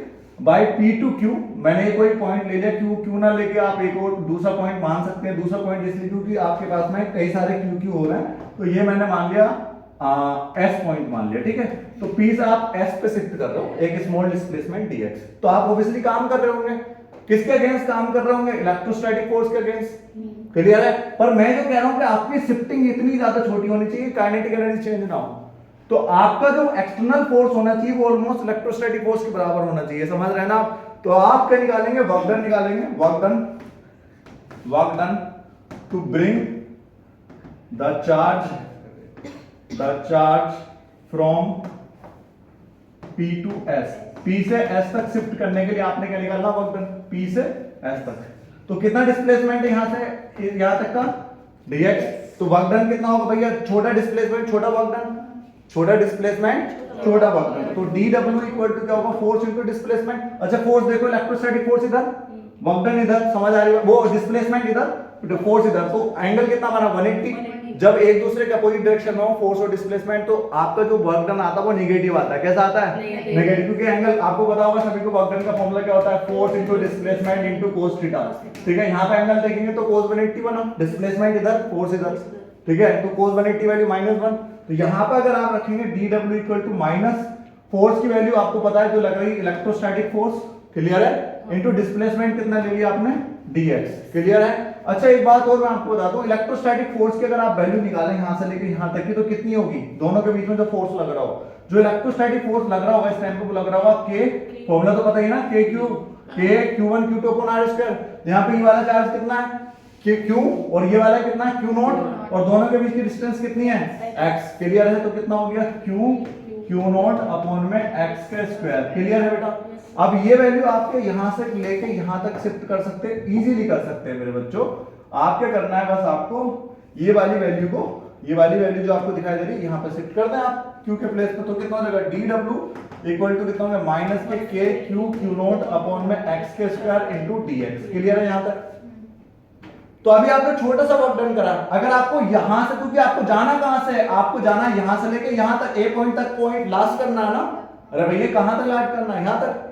by P to Q। मैंने कोई पॉइंट ले लिया, Q ना लेके आप एक और दूसरा पॉइंट मान सकते हैं। दूसरा पॉइंट इसलिए क्योंकि आपके पास में कई सारे Q हो रहे हैं, तो ये मैंने मान लिया S पॉइंट मान लिया, ठीक है। तो P से आप S पे शिफ्ट कर रहे हो, एक स्मॉल डिस्प्लेसमेंट dx, तो आप ऑब्वियसली काम कर रहे होंगे। किसके अगेंस्ट काम कर रहे होंगे? इलेक्ट्रोस्टैटिक फोर्स के अगेंस्ट। क्लियर है? पर मैं जो कह रहा हूं कि आपकी शिफ्टिंग इतनी ज्यादा छोटी होनी चाहिए, काइनेटिक एनर्जी चेंज ना हो। तो आपका जो एक्सटर्नल फोर्स होना चाहिए वो ऑलमोस्ट इलेक्ट्रोस्टैटिक फोर्स के बराबर होना चाहिए, समझ रहे हैं ना? तो आप क्या निकालेंगे? वर्क डन निकालेंगे, work done to bring the charge from P to S, P से S तक शिफ्ट करने के लिए आपने क्या निकालना? वर्क डन P से S तक। तो कितना डिस्प्लेसमेंट है यहां से यहां तक का? dx। तो वर्क डन कितना होगा भैया? छोटा डिस्प्लेसमेंट छोटा वर्क डन, छोटा डिस्प्लेसमेंट छोटा वर्क डन। तो dw इक्वल टू क्या होगा? Force into displacement. अच्छा फोर्स देखो, इलेक्ट्रोस्टैटिक फोर्स इधर, वर्क डन इधर, समझ आ रही है? वो डिस्प्लेसमेंट इधर, फोर्स इधर। तो एंगल कितना बना? 180। जब एक दूसरे के अपोजिट डायरेक्शन में हो फोर्स और डिस्प्लेसमेंट, तो आपका जो वर्क डन आता है वो नेगेटिव आता है। कैसा आता है? नेगेटिव। क्योंकि एंगल आपको पता होगा सभी को, वर्क डन का फॉर्मूला क्या होता है? Force into displacement into cos theta. ठीक है, यहाँ पे एंगल देखेंगे तो cos 180 बना, डिस्प्लेसमेंट इधर, फोर्स इधर। ठीक है, तो cos 180 वैल्यू -1। तो यहाँ पे अगर आप रखेंगे dw equal to minus force की वैल्यू आपको पता है जो लग रही है इलेक्ट्रोस्टैटिक फोर्स, क्लियर है, इनटू डिस्प्लेसमेंट कितना ले लिया आपने? dx, क्लियर है? अच्छा एक बात और मैं आपको बताता हूँ, इलेक्ट्रोस्टैटिक फोर्स की अगर आप वैल्यू निकालें यहाँ से लेकर यहाँ तक की, तो कितनी होगी? दोनों के बीच में जो फोर्स लग रहा हो, जो इलेक्ट्रोस्टैटिक फोर्स लग रहा होगा इस टाइम पे, वो लग रहा होगा k, फॉर्मूला तो पता ही ना, k cube, k q1 q2 upon r square. यहाँ पे ये वाला चार्ज कितना है? q, और ये वाला कितना है? q नॉट, और दोनों के बीच की डिस्टेंस कितनी है? x, क्लियर है? तो कितना हो गया? q नॉट अपॉन में x का स्क्वायर, क्लियर है बेटा? अब ये वैल्यू आपके यहां से लेके यहां तक शिफ्ट कर सकते हैं, इजीली कर सकते हैं मेरे बच्चों। आप क्या करना है, बस आपको ये वाली वैल्यू को, ये वाली वैल्यू जो आपको दिखाई दे रही है यहां पे शिफ्ट कर दें आप q के प्लेस पे। तो कितना हो जाएगा? dw इक्वल टू कितना होगा? माइनस के k q नॉट अपॉन में x के स्क्वायर इनटू dx, क्लियर है यहां तक? तो अभी आपने छोटा सा वर्क डन करा। अगर आपको यहां से, क्योंकि आपको जाना कहां से है? आपको जाना यहां से लेके यहां तक, ए पॉइंट तक पॉइंट लास्ट करना है ना? अरे भैया कहां तक लास्ट करना है? यहां तक।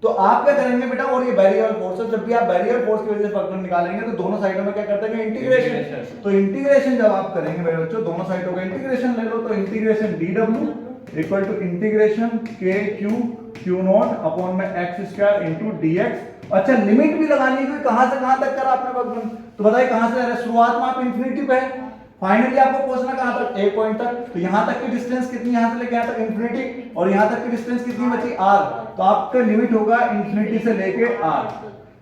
तो आप क्या करेंगे बेटा, और ये बैरियर फोर्स है, जब भी आप बैरियर फोर्स की वजह से वर्क डन निकालेंगे तो दोनों साइडों में क्या करते हैं? इंटीग्रेशन। तो इंटीग्रेशन जब आप करेंगे मेरे बच्चों, दोनों साइडों का इंटीग्रेशन ले लो, तो integration dw equal to integration k q naught upon में x स्क्वायर इनटू dx। अच्छा लिमिट भी लगानी है, कहां से कहां तक करा आपने वर्क डन? तो बताइए कहां से? शुरुआत में आप इंफिनिटी पे है, फाइनली आपको पहुंचना कहां तक? ए पॉइंट तक। तो यहां तक की डिस्टेंस कितनी? यहां से लेके यहां तक इंफिनिटी, और यहां तक की डिस्टेंस कितनी बची? r। तो आपका लिमिट होगा इंफिनिटी से लेके r,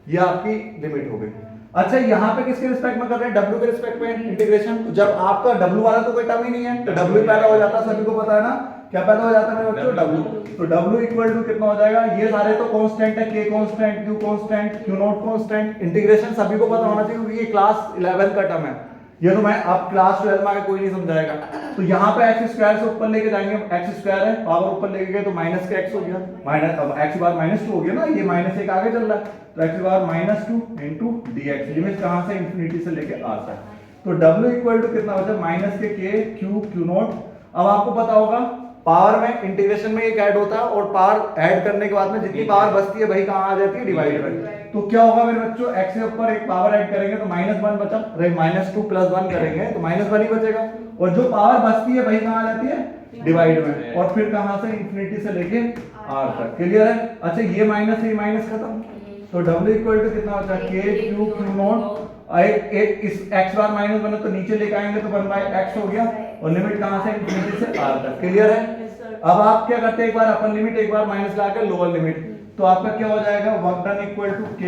ये आपकी लिमिट हो गई। अच्छा यहां पे किसके रिस्पेक्ट में कर रहे हैं? w के रिस्पेक्ट में इंटीग्रेशन। तो जब आपका w वाला तो कोई टर्म ही नहीं है, तो w पैदा हो जाता है, सभी को पता है ना? क्या पैदा हो जाता है मेरे बच्चों? w। तो w इक्वल टू कितना हो जाएगा? ये सारे तो कांस्टेंट है, k constant, q constant, q not constant. Integration सभी को पता होना चाहिए क्योंकि ये क्लास 11 का टर्म है, ये तो मैं अब क्लास 12 में आगे कोई नहीं समझाएगा। तो यहाँ पे x स्क्वायर से ऊपर लेके जाएंगे, x स्क्वायर है, पावर ऊपर लेके गए तो माइनस का x हो गया, माइनस अब x बार -2 हो गया ना, ये -1 आगे चल रहा है, तो x बार -2 इनटू dx। लिमिट कहां से? इंफिनिटी से लेके r तक। तो w इक्वल टू कितना बचा? माइनस के k q नॉट। अब आपको पता होगा पावर में इंटीग्रेशन में एक ऐड होता है, और पावर ऐड करने के बाद में जितनी पावर बचती है वही कहां आ जाती है? डिवाइड में। तो क्या होगा मेरे बच्चों? x के ऊपर एक पावर ऐड करेंगे तो -1 बचा, अरे -2 + 1 करेंगे तो -1 ही बचेगा, और जो पावर बचती है वही कहां आ जाती है? डिवाइड में। और फिर कहां से? इंफिनिटी से लेके r तक, क्लियर है? अच्छा ये माइनस है, ये माइनस खत्म, तो w इक्वल टू कितना बचा? k q नॉट, एक इस x बार माइनस बना तो नीचे लेके आएंगे तो 1/x हो गया, और लिमिट कहां से? इंफिनिटी से r तक, क्लियर है? अब आप क्या करते हैं? एक बार अपर लिमिट, एक बार माइनस लाकर लोअर लिमिट, तो आपका क्या हो जाएगा? Work done equal to k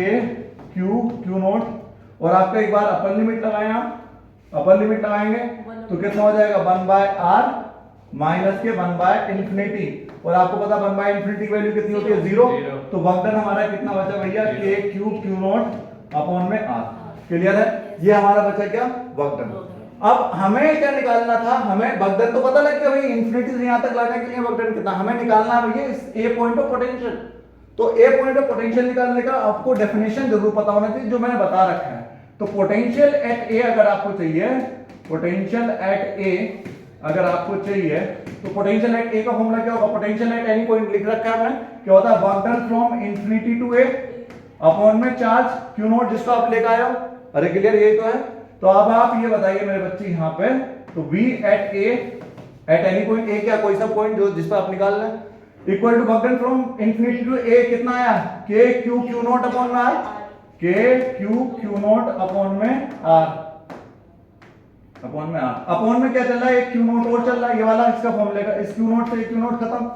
q naught, और आपका एक बार अपर लिमिट लगाएं, आप अपर लिमिट लगाएंगे तो कितना हो जाएगा? 1/r माइनस के 1/इंफिनिटी, और आपको पता 1/इंफिनिटी की वैल्यू कितनी होती है? 0। तो वर्क डन हमारा कितना बचा भैया? k q नॉट अपॉन में r, क्लियर है? ये हमारा बचा क्या? Work done. अब हमें क्या निकालना था? हमें वर्क डन तो पता लग गया भाई, इंफिनिटी से यहां तक लाने के लिए वर्क डन कितना हमें निकालना है भैया? इस ए पॉइंट ऑफ पोटेंशियल। तो ए पॉइंट ऑफ पोटेंशियल निकालने का आपको डेफिनेशन जरूर पता होना चाहिए, जो मैंने बता रखा है। तो पोटेंशियल एट ए अगर आपको चाहिए, पोटेंशियल एट ए अगर आपको चाहिए, तो पोटेंशियल एट ए का फॉर्मूला क्या होगा? पोटेंशियल एट एनी पॉइंट लिख रखा है हमने, क्या होता है? Work done from infinity to A upon में चार्ज q नॉट, जिसको आप लेकर आए हो। अरे क्लियर, यही तो है। तो अब आप ये बताइए मेरे बच्चे यहाँ पे, तो v at a at any point, a क्या? कोई सा पॉइंट जो जिस पर आप निकाल रहे हैं, equal to work done from infinity to A कितना आया? k q नॉट अपॉन में r, K Q naught upon में R, अपॉन में R। अपॉन में क्या चल रहा है, एक Q नॉट और चल रहा है, ये वाला इसका फॉर्मूले का, इस Q नॉट से Q नॉट खत्म,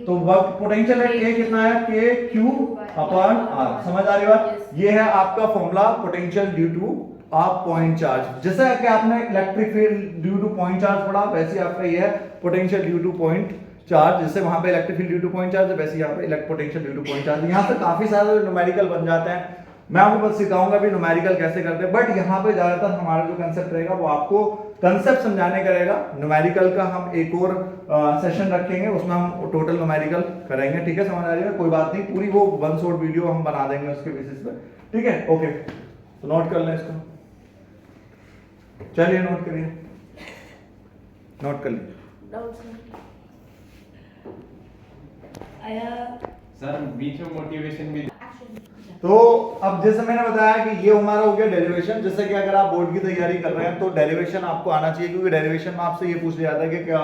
तो वर्क पोटेंशियल है K कितना है, K Q अपॉन R। समझ आ रही बात? ये है आपका फॉर्मूला पोटेंशियल ड्यू टू आप पॉइंट चार्ज। जैसा कि आपने electric field due to point charge पढ़ा, वैसे आपका ये है potential due to point charge. जैसे वहां पे electric field due to point charge है, वैसे यहाँ पे electric potential due to point charge. यहाँ से काफी सारे न्यूमेरिकल बन जाते हैं, मैं आपको बस सिखाऊंगा भी न्यूमेरिकल कैसे करते हैं, बट यहाँ पे ज्यादातर हमारा जो कंसेप्ट रहेगा वो आपको कंसेप्ट समझाने का रहेगा। न्यूमेरिकल का हम एक और सेशन रखेंगे, उसमें हम टोटल न्यूमेरिकल करेंगे, ठीक है? समझ आ रही है? कोई बात नहीं, पूरी वो वन शॉट वीडियो हम बना देंगे उसके बेसिस पे, ठीक है? ओके, तो नोट कर लें इसको, चलिए नोट करिए, नोट कर लीजिए। सर बीच में मोटिवेशन भी। तो अब जैसे मैंने बताया कि ये हमारा हो गया डेरिवेशन। जैसे कि अगर आप बोर्ड की तैयारी कर रहे हैं तो डेरिवेशन आपको आना चाहिए, क्योंकि डेरिवेशन में आपसे ये पूछ लिया जाता है कि क्या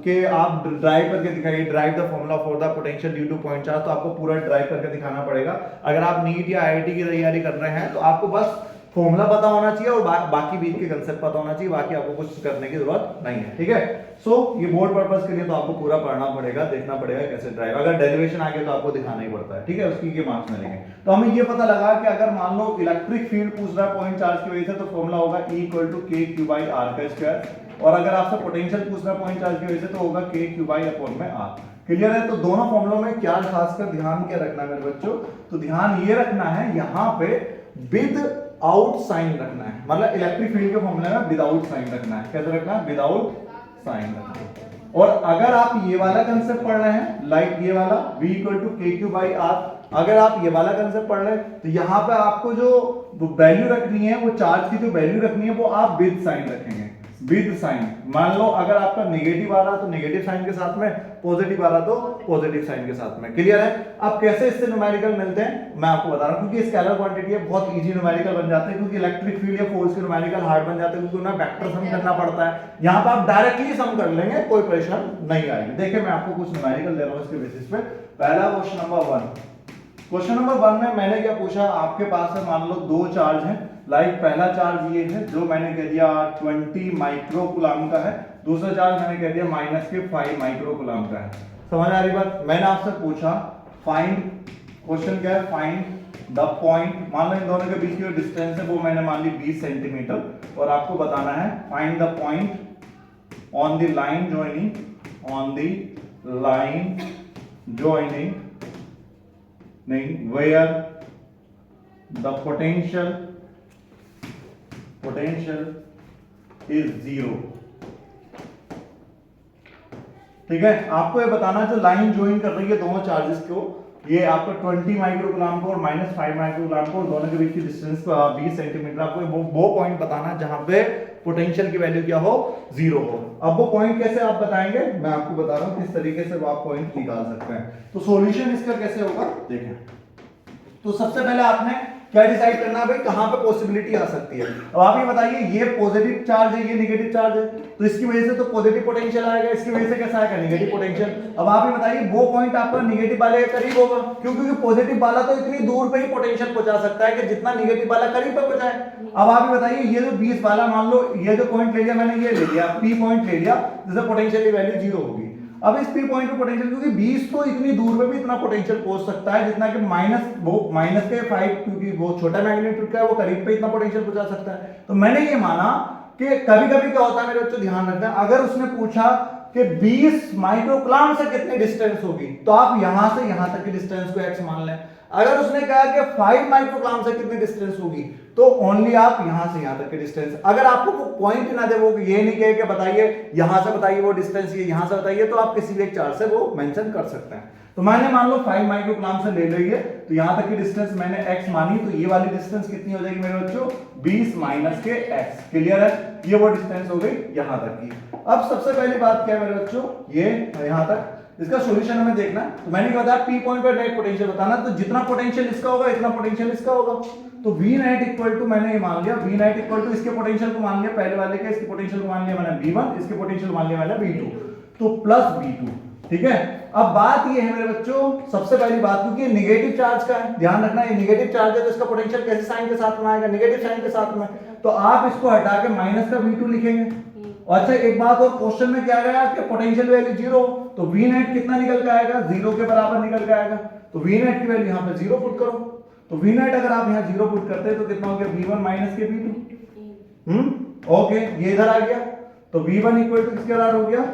कि आप ड्राइव करके दिखाइए, drive the formula for the potential due to point charge. तो आपको पूरा ड्राइव करके दिखाना पड़ेगा। अगर आप नीट या आईआईटी की तैयारी कर रहे हैं तो आपको बस फॉर्मूला पता होना चाहिए और बाकी बीच के कंसेप्ट पता होना चाहिए, बाकी आपको कुछ करने की जरूरत नहीं है, ठीक है? सो ये बोर्ड पर्पस के लिए तो आपको पूरा पढ़ना पड़ेगा, देखना पड़ेगा कैसे ड्राइव। अगर डेरिवेशन आ गया तो आपको दिखाना ही पड़ता है, ठीक है? उसकी ये मार्क्स मिलेंगे। तो हमें ये पता लगा कि अगर मान लो इलेक्ट्रिक फील्ड पूछ रहा है पॉइंट चार्ज की वजह से, तो फॉर्मूला होगा E equal to K Q by R का स्क्वायर। और अगर आपसे पोटेंशियल पूछ रहा है पॉइंट चार्ज की वजह से, तो होगा K Q बाई अपॉन में R। क्लियर है? तो दोनों फॉर्मूलों में क्या खासकर ध्यान क्या रखना है मेरे बच्चों, तो ध्यान ये रखना है यहाँ पे विद आउट साइन रखना है, मतलब इलेक्ट्रिक फील्ड के फॉर्मूले में विदाउट साइन रखना है। कैसे रखना है? विदाउट साइन रखना है। और अगर आप ये वाला कंसेप्ट पढ़ रहे हैं, लाइक ये वाला V इक्वल टू के क्यू बाई आर, अगर आप ये वाला कंसेप्ट पढ़ रहे हैं तो यहाँ पे आपको जो वैल्यू रखनी है, वो चार्ज की जो वैल्यू रखनी है वो आप विद साइन रखेंगे, विद साइन। मान लो अगर आपका नेगेटिव आ रहा तो नेगेटिव साइन के साथ में, पॉजिटिव आ रहा तो पॉजिटिव साइन के साथ में। क्लियर है? अब कैसे इससे न्यूमेरिकल मिलते हैं मैं आपको बता रहा हूं, क्योंकि स्केलर क्वांटिटी है, बहुत इजी न्यूमेरिकल बन जाते हैं। क्योंकि इलेक्ट्रिक फील्ड या फोर्स के न्यूमेरिकल हार्ड बन जाते हैं, क्योंकि उन्हें वेक्टर सम करना पड़ता है। यहाँ पे आप डायरेक्टली सम कर लेंगे, कोई परेशानी नहीं आएगी। देखिए मैं आपको कुछ न्यूमेरिकल दे रहा हूँ इसके बेसिस पे। पहला क्वेश्चन नंबर 1, क्वेश्चन नंबर 1 में मैंने क्या पूछा, आपके पास है मान लो दो चार्ज हैं। लाइक पहला चार्ज ये है जो मैंने कह दिया 20 माइक्रोकूलम का है, दूसरा चार्ज मैंने कह दिया -5 माइक्रोकूलम का है। समझ आ रही बात? मैंने आपसे पूछा फाइंड, क्वेश्चन क्या है, फाइंड द पॉइंट। मान लो इन दोनों के बीच की जो डिस्टेंस है वो मैंने मान ली 20 सेंटीमीटर, और आपको बताना है find the point on the line joining, on the line joining where the potential is 0। ठीक है? आपको ये बताना जो लाइन ज्वाइन कर रही है दोनों चार्जेस को, ये आपका 20 माइक्रोकूलम को और -5 माइक्रोकूलम को, दोनों के बीच की डिस्टेंस 20 सेंटीमीटर। आपको वो पॉइंट बताना जहां पे पोटेंशियल की वैल्यू क्या हो, 0 हो। अब वो पॉइंट कैसे आप बताएंगे, मैं आपको बता रहा हूं किस तरीके से वो आप पॉइंट निकाल सकते हैं। तो सॉल्यूशन इसका कैसे होगा देखें। तो सबसे पहले आपने क्या डिसाइड करना है भाई, कहां पे पॉसिबिलिटी आ सकती है। अब आप ये बताइए, ये पॉजिटिव चार्ज है, ये नेगेटिव चार्ज है, तो इसकी वजह से तो पॉजिटिव पोटेंशियल आएगा, इसकी वजह से कैसा आएगा, नेगेटिव पोटेंशियल। अब आप ये बताइए वो पॉइंट आपका नेगेटिव वाले के करीब होगा, क्योंकि पॉजिटिव वाला तो इतनी दूर पे ही पोटेंशियल पहुंचा सकता है कि जितना नेगेटिव वाला करीब पे पहुंचाए। अब आप ये बताइए, ये जो 20 वाला, मान लो ये जो पॉइंट ले लिया मैंने, ये ले लिया P पॉइंट ले लिया, जिससे पोटेंशियल की वैल्यू 0 होगी। अब इस P पॉइंट पे पोटेंशियल, क्योंकि 20 तो इतनी दूर में भी इतना पोटेंशियल पहुंच सकता है जितना कि -5, क्योंकि वो छोटा मैग्नीट्यूड का है, वो करीब पे इतना पोटेंशियल पहुंचा सकता है। तो मैंने ये माना कि कभी-कभी क्या होता है मेरे बच्चों, ध्यान रखना, अगर उसने पूछा कि 20 माइक्रोकूलम से कितनी डिस्टेंस होगी, तो आप यहां से यहां तक की डिस्टेंस को x मान लें। अगर उसने कहा कि 5 माइक्रोकूलम से कितनी डिस्टेंस होगी, तो ओनली आप यहां से यहां तक की डिस्टेंस। अगर आपको वो पॉइंट ना दे, वो ये नहीं कहे कि बताइए यहां से बताइए वो डिस्टेंस, ये यहां से बताइए, तो आप किसी भी एक चार्ज से वो मेंशन कर सकते हैं। तो मैंने मान लो 5 माइक्रोकूलम से ले ली है, तो यहां तक की डिस्टेंस मैंने x मानी, तो ये वाली डिस्टेंस कितनी हो जाएगी मेरे बच्चों, 20 माइनस के x। क्लियर है? ये वो डिस्टेंस हो गई यहां तक की। अब सबसे पहली बात क्या है मेरे बच्चों, ये यहां तक, इसका सॉल्यूशन हमें देखना। तो मैंने क्या बताया, P पॉइंट पर नेट पोटेंशियल बताना, तो जितना पोटेंशियल इसका होगा इतना पोटेंशियल इसका होगा। तो V नेट इक्वल टू, मैंने ये मान लिया V नेट इक्वल टू, इसके पोटेंशियल को मान लिया पहले वाले के, इसके पोटेंशियल को मान लिया मैंने V1, इसके पोटेंशियल मान लिया मैंने V2, तो प्लस V2। ठीक है। अब बात ये है मेरे बच्चों, सबसे पहली बात, क्योंकि नेगेटिव चार्ज का है, ध्यान रखना ये नेगेटिव चार्ज है तो इसका पोटेंशियल कैसे साइन के साथ में आएगा, नेगेटिव साइन के साथ में। तो आप इसको हटा के माइनस का V2 लिखेंगे। और अच्छा एक बात और, क्वेश्चन में क्या गया आपके पोटेंशियल वैल्यू 0, तो V नेट कितना निकल के आएगा, 0 के बराबर निकल के आएगा। तो V नेट की वैल्यू यहाँ पे 0 पुट करो, तो V नेट अगर आप यहाँ 0 पुट करते हैं तो कितना हो गया, V1 माइनस के V2। ओके, ये इधर आ गया, तो V1 इक्वल टू किसके बराबर हो गया,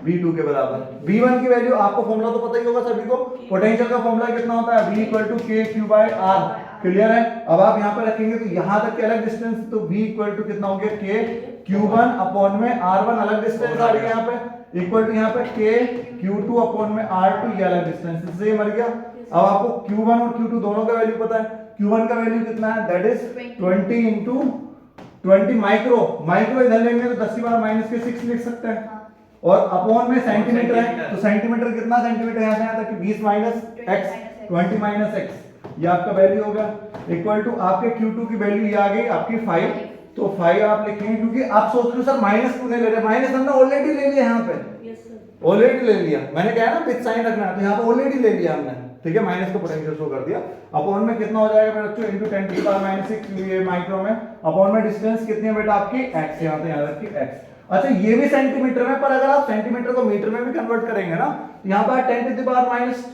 V2 के बराबर। V1 की वैल्यू आपको फॉर्मूला तो पता ही होगा सभी को, पोटेंशियल का फॉर्मूला कितना होता है, V equal to KQ/R। Clear है। अब आप यहाँ पे रखेंगे तो यहाँ तक के अलग डिस्टेंस, तो V इक्वल टू कितना हो गया, KQ1 अपॉन में R1 अलग डिस्टेंस आ रही है यहाँ पे, इक्वल टू यहाँ पे KQ2 अपॉन में R2 ये अलग डिस्टेंस, इससे ये मर गया। अब आपको Q1 और Q2 दोनों का वैल्यू पता है, Q1 का वैल्यू कितना है, that is 20 into 20 micro, micro इधर लेंगे तो 10 की पावर माइनस के 6 लिख सकते हैं, और अपॉन में सेंटीमीटर है, तो सेंटीमीटर कितना सेंटीमीटर यहाँ से यहाँ तक 20 माइनस x 20 माइनस x, ये आपका वैल्यू होगा, इक्वल टू आपके Q2 की वैल्यू ये आ गई आपकी 5, तो 5 आप लिखेंगे, क्योंकि आप सोच रहे हो सर माइनस क्यों नहीं ले रहे, माइनस हमने ऑलरेडी ले लिया यहाँ पे, ऑलरेडी ले लिया, मैंने कहा ना विद साइन रखना है, तो यहाँ पे ऑलरेडी ले लिया हमने, ठीक है, माइनस का पोटेंशियल शो कर दिया। अपॉन में कितना हो जाएगा मेरे बच्चों, इनटू 10 की पावर माइनस 6 ये माइक्रो में, अपॉन में डिस्टेंस कितनी है बेटा आपकी x, यहाँ से यहाँ तक की x। अच्छा ये भी सेंटीमीटर में, पर अगर आप सेंटीमीटर को मीटर में भी कन्वर्ट करेंगे ना, यहाँ पर 10 टू द पावर माइनस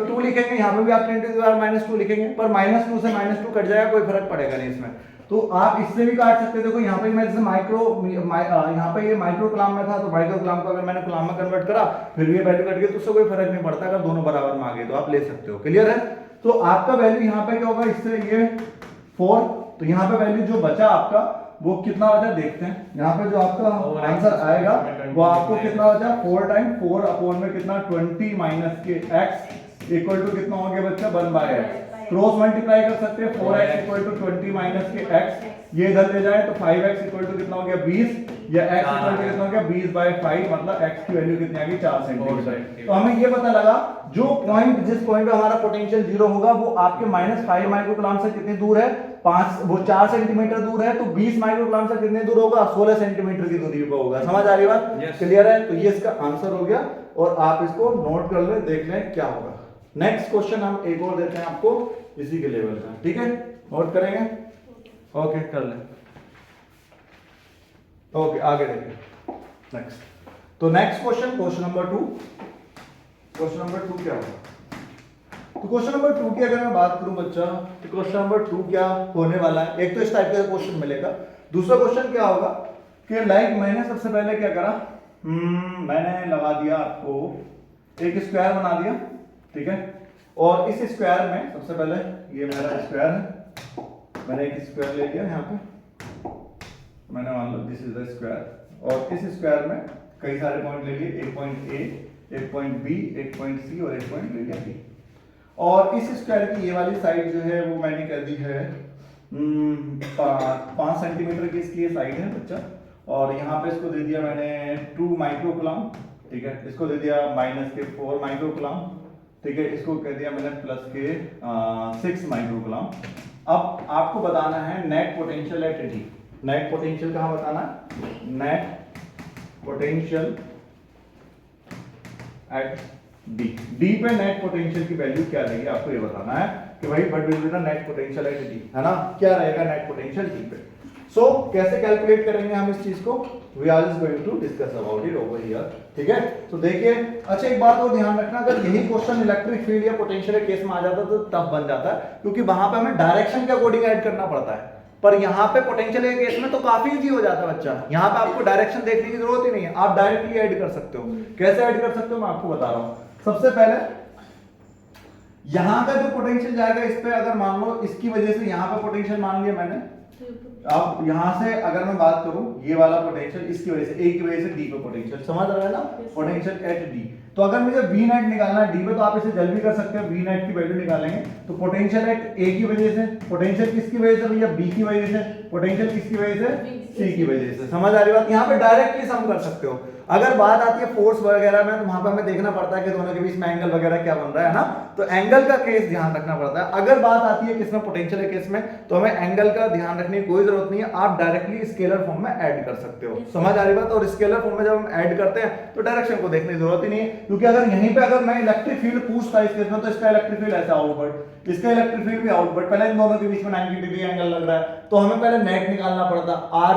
2 लिखेंगे, यहाँ पे भी आप 10 टू द पावर माइनस 2 लिखेंगे, पर माइनस 2 से माइनस 2 कट जाएगा, कोई फर्क पड़ेगा नहीं इसमें, तो आप इससे भी काट सकते हो। देखो यहाँ पे मैं जैसे यहाँ पे ये माइक्रो कलाम में था, तो माइक्रो कलाम को अगर मैंने कलाम में कन्वर्ट करा, फिर ये वैल्यू कट गई, तो उससे कोई फर्क नहीं पड़ता, अगर दोनों बराबर में आ गए तो आप ले सकते हो। क्लियर है। तो आपका वैल्यू यहाँ पे क्या होगा, इससे ये 4, तो यहाँ पे वैल्यू जो बचा आपका वो कितना बचा देखते हैं, यहाँ पे जो आपका आंसर आएगा वो आपको कितना बचा, 4 टाइम 4 अपॉन में कितना 20 माइनस के x इक्वल टू कितना हो गया बच्चा 1/x, क्रॉस मल्टीप्लाई कर सकते हैं, 4x इक्वल टू 20 माइनस के x, ये इधर ले जाए तो 5x इक्वल टू कितना हो गया 20, या x इक्वल टू कितना हो गया 20/5, मतलब x की वैल्यू कितनी आ गई 4 सेंटीमीटर। तो हमें ये पता लगा जो पॉइंट, जिस पॉइंट पे हमारा पोटेंशियल 0 होगा वो आपके -5 माइक्रोकूलम से कितनी दूर है, 5 वो 4 सेंटीमीटर दूर है, तो 20 माइक्रोकूलम से कितने दूर होगा, 16 सेंटीमीटर की दूरी पे होगा। समझ आ रही बात, क्लियर है। तो ये इसका आंसर हो गया, और आप इसको नोट कर ले, देख लें क्या होगा। नेक्स्ट क्वेश्चन हम एक और देते हैं आपको इसी के लेवल का, ठीक है, नोट करेंगे, ओके कर ले, ओके आगे देखिए नेक्स्ट। तो next question number 2, question number 2 क्या होगा, तो क्वेश्चन नंबर 2 की अगर मैं बात करूं बच्चा, तो क्वेश्चन नंबर 2 क्या होने वाला है, एक तो इस टाइप का क्वेश्चन मिलेगा, दूसरा क्वेश्चन क्या होगा कि लाइक मैंने सबसे पहले क्या करा, मैंने लगा दिया आपको एक स्क्वायर बना दिया, ठीक है, और इस स्क्वायर में सबसे पहले ये मेरा स्क्वायर है, मैंने एक स्क्वायर ले लिया यहाँ पे, मैंने मान लो दिस इज द स्क्वायर, और इस स्क्वायर में कई सारे पॉइंट ले लिए, एक पॉइंट ए, एक पॉइंट बी, एक पॉइंट सी और एक पॉइंट ले लिया बी, और इस स्क्वायर की ये वाली साइड जो है वो मैंने कर दी है 5 सेंटीमीटर की इसकी ये साइड है बच्चा, और यहाँ पे इसको दे दिया मैंने 2 माइक्रोकूलम, ठीक है, इसको दे दिया माइनस के 4 माइक्रोकूलम, ठीक है, इसको कह दिया मैंने प्लस के 6 माइक्रोकूलम। अब आपको बताना है net potential eight D, net potential कहाँ बताना है, net potential eight D, D पे नेट पोटेंशियल की वैल्यू क्या रहेगी आपको ये बताना है कि भाई what will be the net potential eight D, है ना, क्या रहेगा नेट पोटेंशियल डी पे। सो कैसे कैलकुलेट करेंगे हम इस चीज को, we are just going to discuss about it over here, ठीक है। तो देखिए, अच्छा एक बात और ध्यान रखना, अगर यही क्वेश्चन इलेक्ट्रिक फील्ड या पोटेंशियल के केस में आ जाता तो टफ बन जाता है, क्योंकि वहां पे हमें डायरेक्शन के अकॉर्डिंग ऐड करना पड़ता है, पर यहाँ पे पोटेंशियल के केस में तो काफी इजी हो जाता है बच्चा, यहाँ पे आपको डायरेक्शन देखने की जरूरत ही नहीं है, आप डायरेक्टली ऐड कर सकते हो। कैसे ऐड कर सकते हो मैं आपको बता रहा हूँ। सबसे पहले यहाँ का जो पोटेंशियल जाएगा इस पे, अगर मान लो इसकी वजह से यहाँ पे पोटेंशियल मान लिया मैंने, अब यहाँ से अगर मैं बात करूं ये वाला पोटेंशियल इसकी वजह से, ए की वजह से डी पे पोटेंशियल, समझ रहा है ना, पोटेंशियल एट डी। तो अगर मुझे वी नेट निकालना है डी पे, तो आप इसे जल्दी कर सकते हो, वी नेट की वैल्यू निकालेंगे तो पोटेंशियल एट ए की वजह से, पोटेंशियल किसकी वजह से भैया, बी की वजह से, पोटेंशियल किसकी वजह से, सी की वजह से। समझ आ रही बात? यहाँ पे डायरेक्टली सम कर सकते हो। अगर बात आती है फोर्स वगैरह में तो वहां पे हमें देखना पड़ता है कि दोनों के बीच में एंगल वगैरह क्या बन रहा है ना, तो एंगल का केस ध्यान रखना पड़ता है। अगर बात आती है किसमें पोटेंशियल के केस में तो हमें एंगल का ध्यान रखने की कोई जरूरत नहीं है, आप डायरेक्टली स्केलर फॉर्म में ऐड कर सकते हो। समझ आ रही बात? और स्केलर फॉर्म में जब हम ऐड करते हैं तो डायरेक्शन को देखने की जरूरत ही नहीं है, क्योंकि अगर यहीं पे अगर मैं इलेक्ट्रिक फील्ड पूछता इस केस में तो इसका इलेक्ट्रिक फील्ड ऐसा आउटवर्ड, इसका इलेक्ट्रिक फील्ड भी आउटवर्ड, पहले इन दोनों के बीच में 90 डिग्री एंगल लग रहा है तो हमें पहले नेट निकालना पड़ता, आर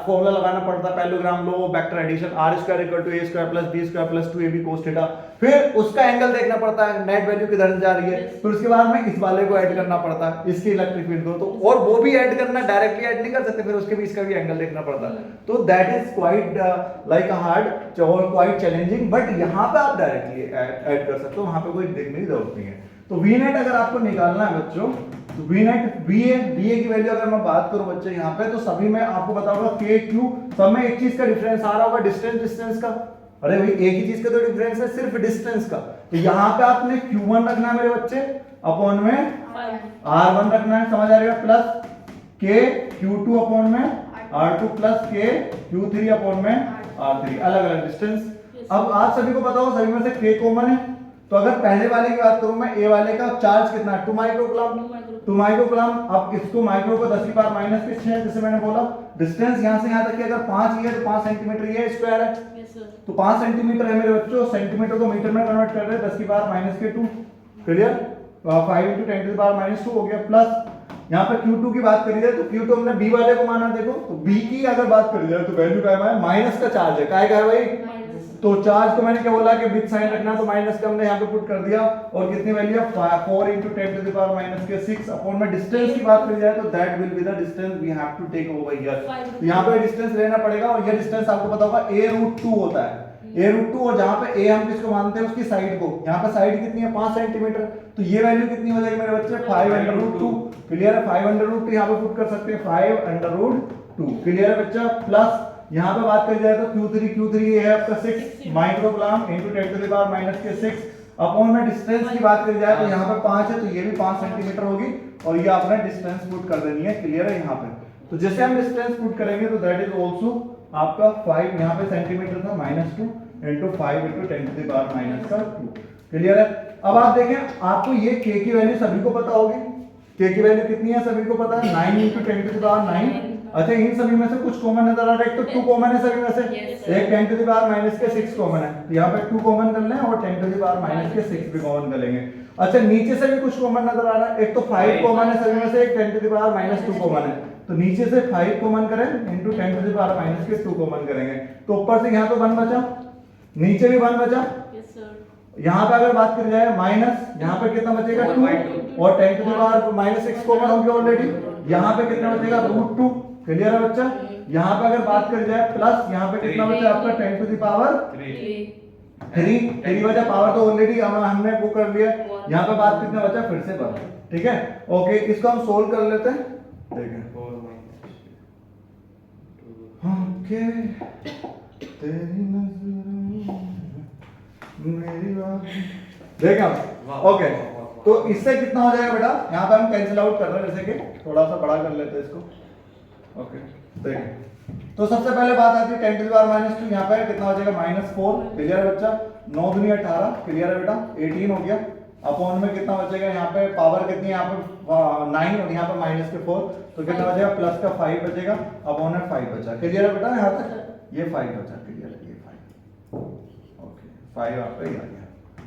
फॉर्मूला लगाना पड़ता, पैरेललोग्राम लो, vector addition, r square equal to a square plus b square plus 2ab cos theta, फिर उसका एंगल देखना पड़ता है, नेट वैल्यू किधर जा रही है, फिर उसके बाद में इस वाले को ऐड करना पड़ता है, इसकी इलेक्ट्रिक फील्ड को, तो और वो भी ऐड करना, डायरेक्टली ऐड नहीं कर सकते, फिर उसके बीच का भी एंगल देखना पड़ता है। तो that is quite like a hard और क्वाइट चैलेंजिंग, बट यहाँ पे आप डायरेक्टली ऐड कर सकते हो, वहां पे कोई देखने की जरूरत नहीं है। तो वी नेट अगर आपको निकालना है बच्चों, तो वी नेट बी ए की वैल्यू अगर मैं बात करूं बच्चे यहाँ पे, तो सभी में आपको पता होगा के क्यू, सब में एक चीज का डिफरेंस आ रहा होगा, डिस्टेंस का। अरे भाई एक ही चीज का तो डिफरेंस है, सिर्फ डिस्टेंस का। तो यहाँ पे आपने Q1 रखना है मेरे बच्चे, अपॉन में R1 रखना है, समझ आ रही है, प्लस के Q2 अपॉन में R2 प्लस के Q3 अपॉन में R3, अलग अलग डिस्टेंस। अब आप सभी को पता हो सभी में से के कॉमन है, तो अगर पहले वाले की बात करूं मैं, ए वाले का चार्ज कितना है, 2 माइक्रोकूलम। अब इसको माइक्रो को 10 की पावर माइनस 6, जैसे मैंने बोला, डिस्टेंस यहां से यहां तक की अगर 5 ही है तो 5 सेंटीमीटर ये स्क्वायर है, तो 5 सेंटीमीटर है मेरे बच्चों, सेंटीमीटर को मीटर में कन्वर्ट कर रहे हैं, 10 की पावर माइनस के 2, क्लियर, 5 × 10 की पावर माइनस 2 हो गया, प्लस यहाँ पे Q2 की बात करी जाए तो Q2 हमने B वाले को माना, देखो तो B की अगर बात करी जाए तो वैल्यू क्या है, माइनस का चार्ज है, काय का है भाई, तो चार्ज को मैंने क्या बोला कि विद साइन रखना, तो माइनस का हमने यहाँ पे पुट कर दिया, और कितनी वैल्यू है 4 × 10⁻⁻6 अपॉन में डिस्टेंस की बात करी जाए तो that will be the distance we have to take over here. तो यहाँ पे डिस्टेंस लेना पड़ेगा, और ये डिस्टेंस आपको पता होगा a√2 होता है, a√2, और जहाँ पे a हम किसको मानते हैं, उसकी साइड को, यहाँ पे साइड कितनी है 5 सेंटीमीटर, तो ये वैल्यू कितनी हो जाएगी मेरे बच्चे 5√2, क्लियर है, 5√2 यहाँ पे पुट कर सकते हैं 5√2, क्लियर है बच्चा, प्लस यहाँ पे बात करी जाए तो Q3 ये है आपका 6 माइक्रोकूलम × 10⁻⁻6 अपॉन में डिस्टेंस की बात करी जाए तो यहाँ पे 5 है, तो ये भी 5 सेंटीमीटर होगी, और ये आपने डिस्टेंस पुट कर देनी है, क्लियर है यहाँ पे। तो जैसे हम डिस्टेंस पुट करेंगे तो दैट इज आल्सो आपका 5, यहाँ पे सेंटीमीटर था, -2 × 5 × 10⁻⁻2, क्लियर है। अब आप देखें, आपको ये k की वैल्यू सभी को पता होगी, k की वैल्यू कितनी है सभी को पता है, 9 × 10⁻9। अच्छा, इन सभी में से कुछ कॉमन नजर आ रहा है, एक तो 2 कॉमन है सभी में से, एक 10⁻⁻6 कॉमन है, तो यहाँ पे 2 कॉमन कर लें, और 10⁻⁻6 भी कॉमन कर लेंगे। अच्छा, नीचे से भी कुछ कॉमन नजर आ रहा है, एक तो 5 कॉमन है सभी में से, एक 10⁻⁻2 कॉमन है, तो नीचे से 5 कॉमन करें × 10⁻⁻2 कॉमन करेंगे, तो ऊपर से यहाँ पे 1 बचा, नीचे भी 1 बचा, यहाँ पे अगर बात करी जाए माइनस, यहाँ पे कितना बचेगा 2, और 10⁻⁻6 कॉमन हो गया ऑलरेडी, यहाँ पे कितना बचेगा √2, क्लियर है बच्चा। यहाँ पे अगर बात करी जाए प्लस, यहाँ पे कितना बचा आपका 10⁻3, 3 बचा, पावर तो ऑलरेडी हमने वो कर लिया, यहाँ पे बात कितना बचा फिर से 1, ठीक है, ओके, इसको हम सोल्व कर लेते हैं, देखें, ओके, तेरी नजरों मेरी बात, देखें, ओके, तो इससे कितना हो जाएगा बेटा, यहाँ पे हम कैंसिल आउट कर रहे हैं, जैसे कि थोड़ा सा बड़ा कर लेते हैं इसको, ओके, देखें, तो सबसे पहले बात आती है 10⁻⁻2, यहाँ पे कितना हो जाएगा -4, क्लियर है बच्चा, 9 दूनी 18, क्लियर है बेटा, 18 हो गया, अपॉन में कितना बचेगा, यहाँ पे पावर कितनी है, यहाँ पे 9 और यहाँ पे -4, तो कितना बचेगा, प्लस का 5 बचेगा, अपॉन में 5 बचा, क्लियर है बेटा, यहाँ तक ये 5 बचा, क्लियर है, ये 5, ओके, 5 आप पे आ गया,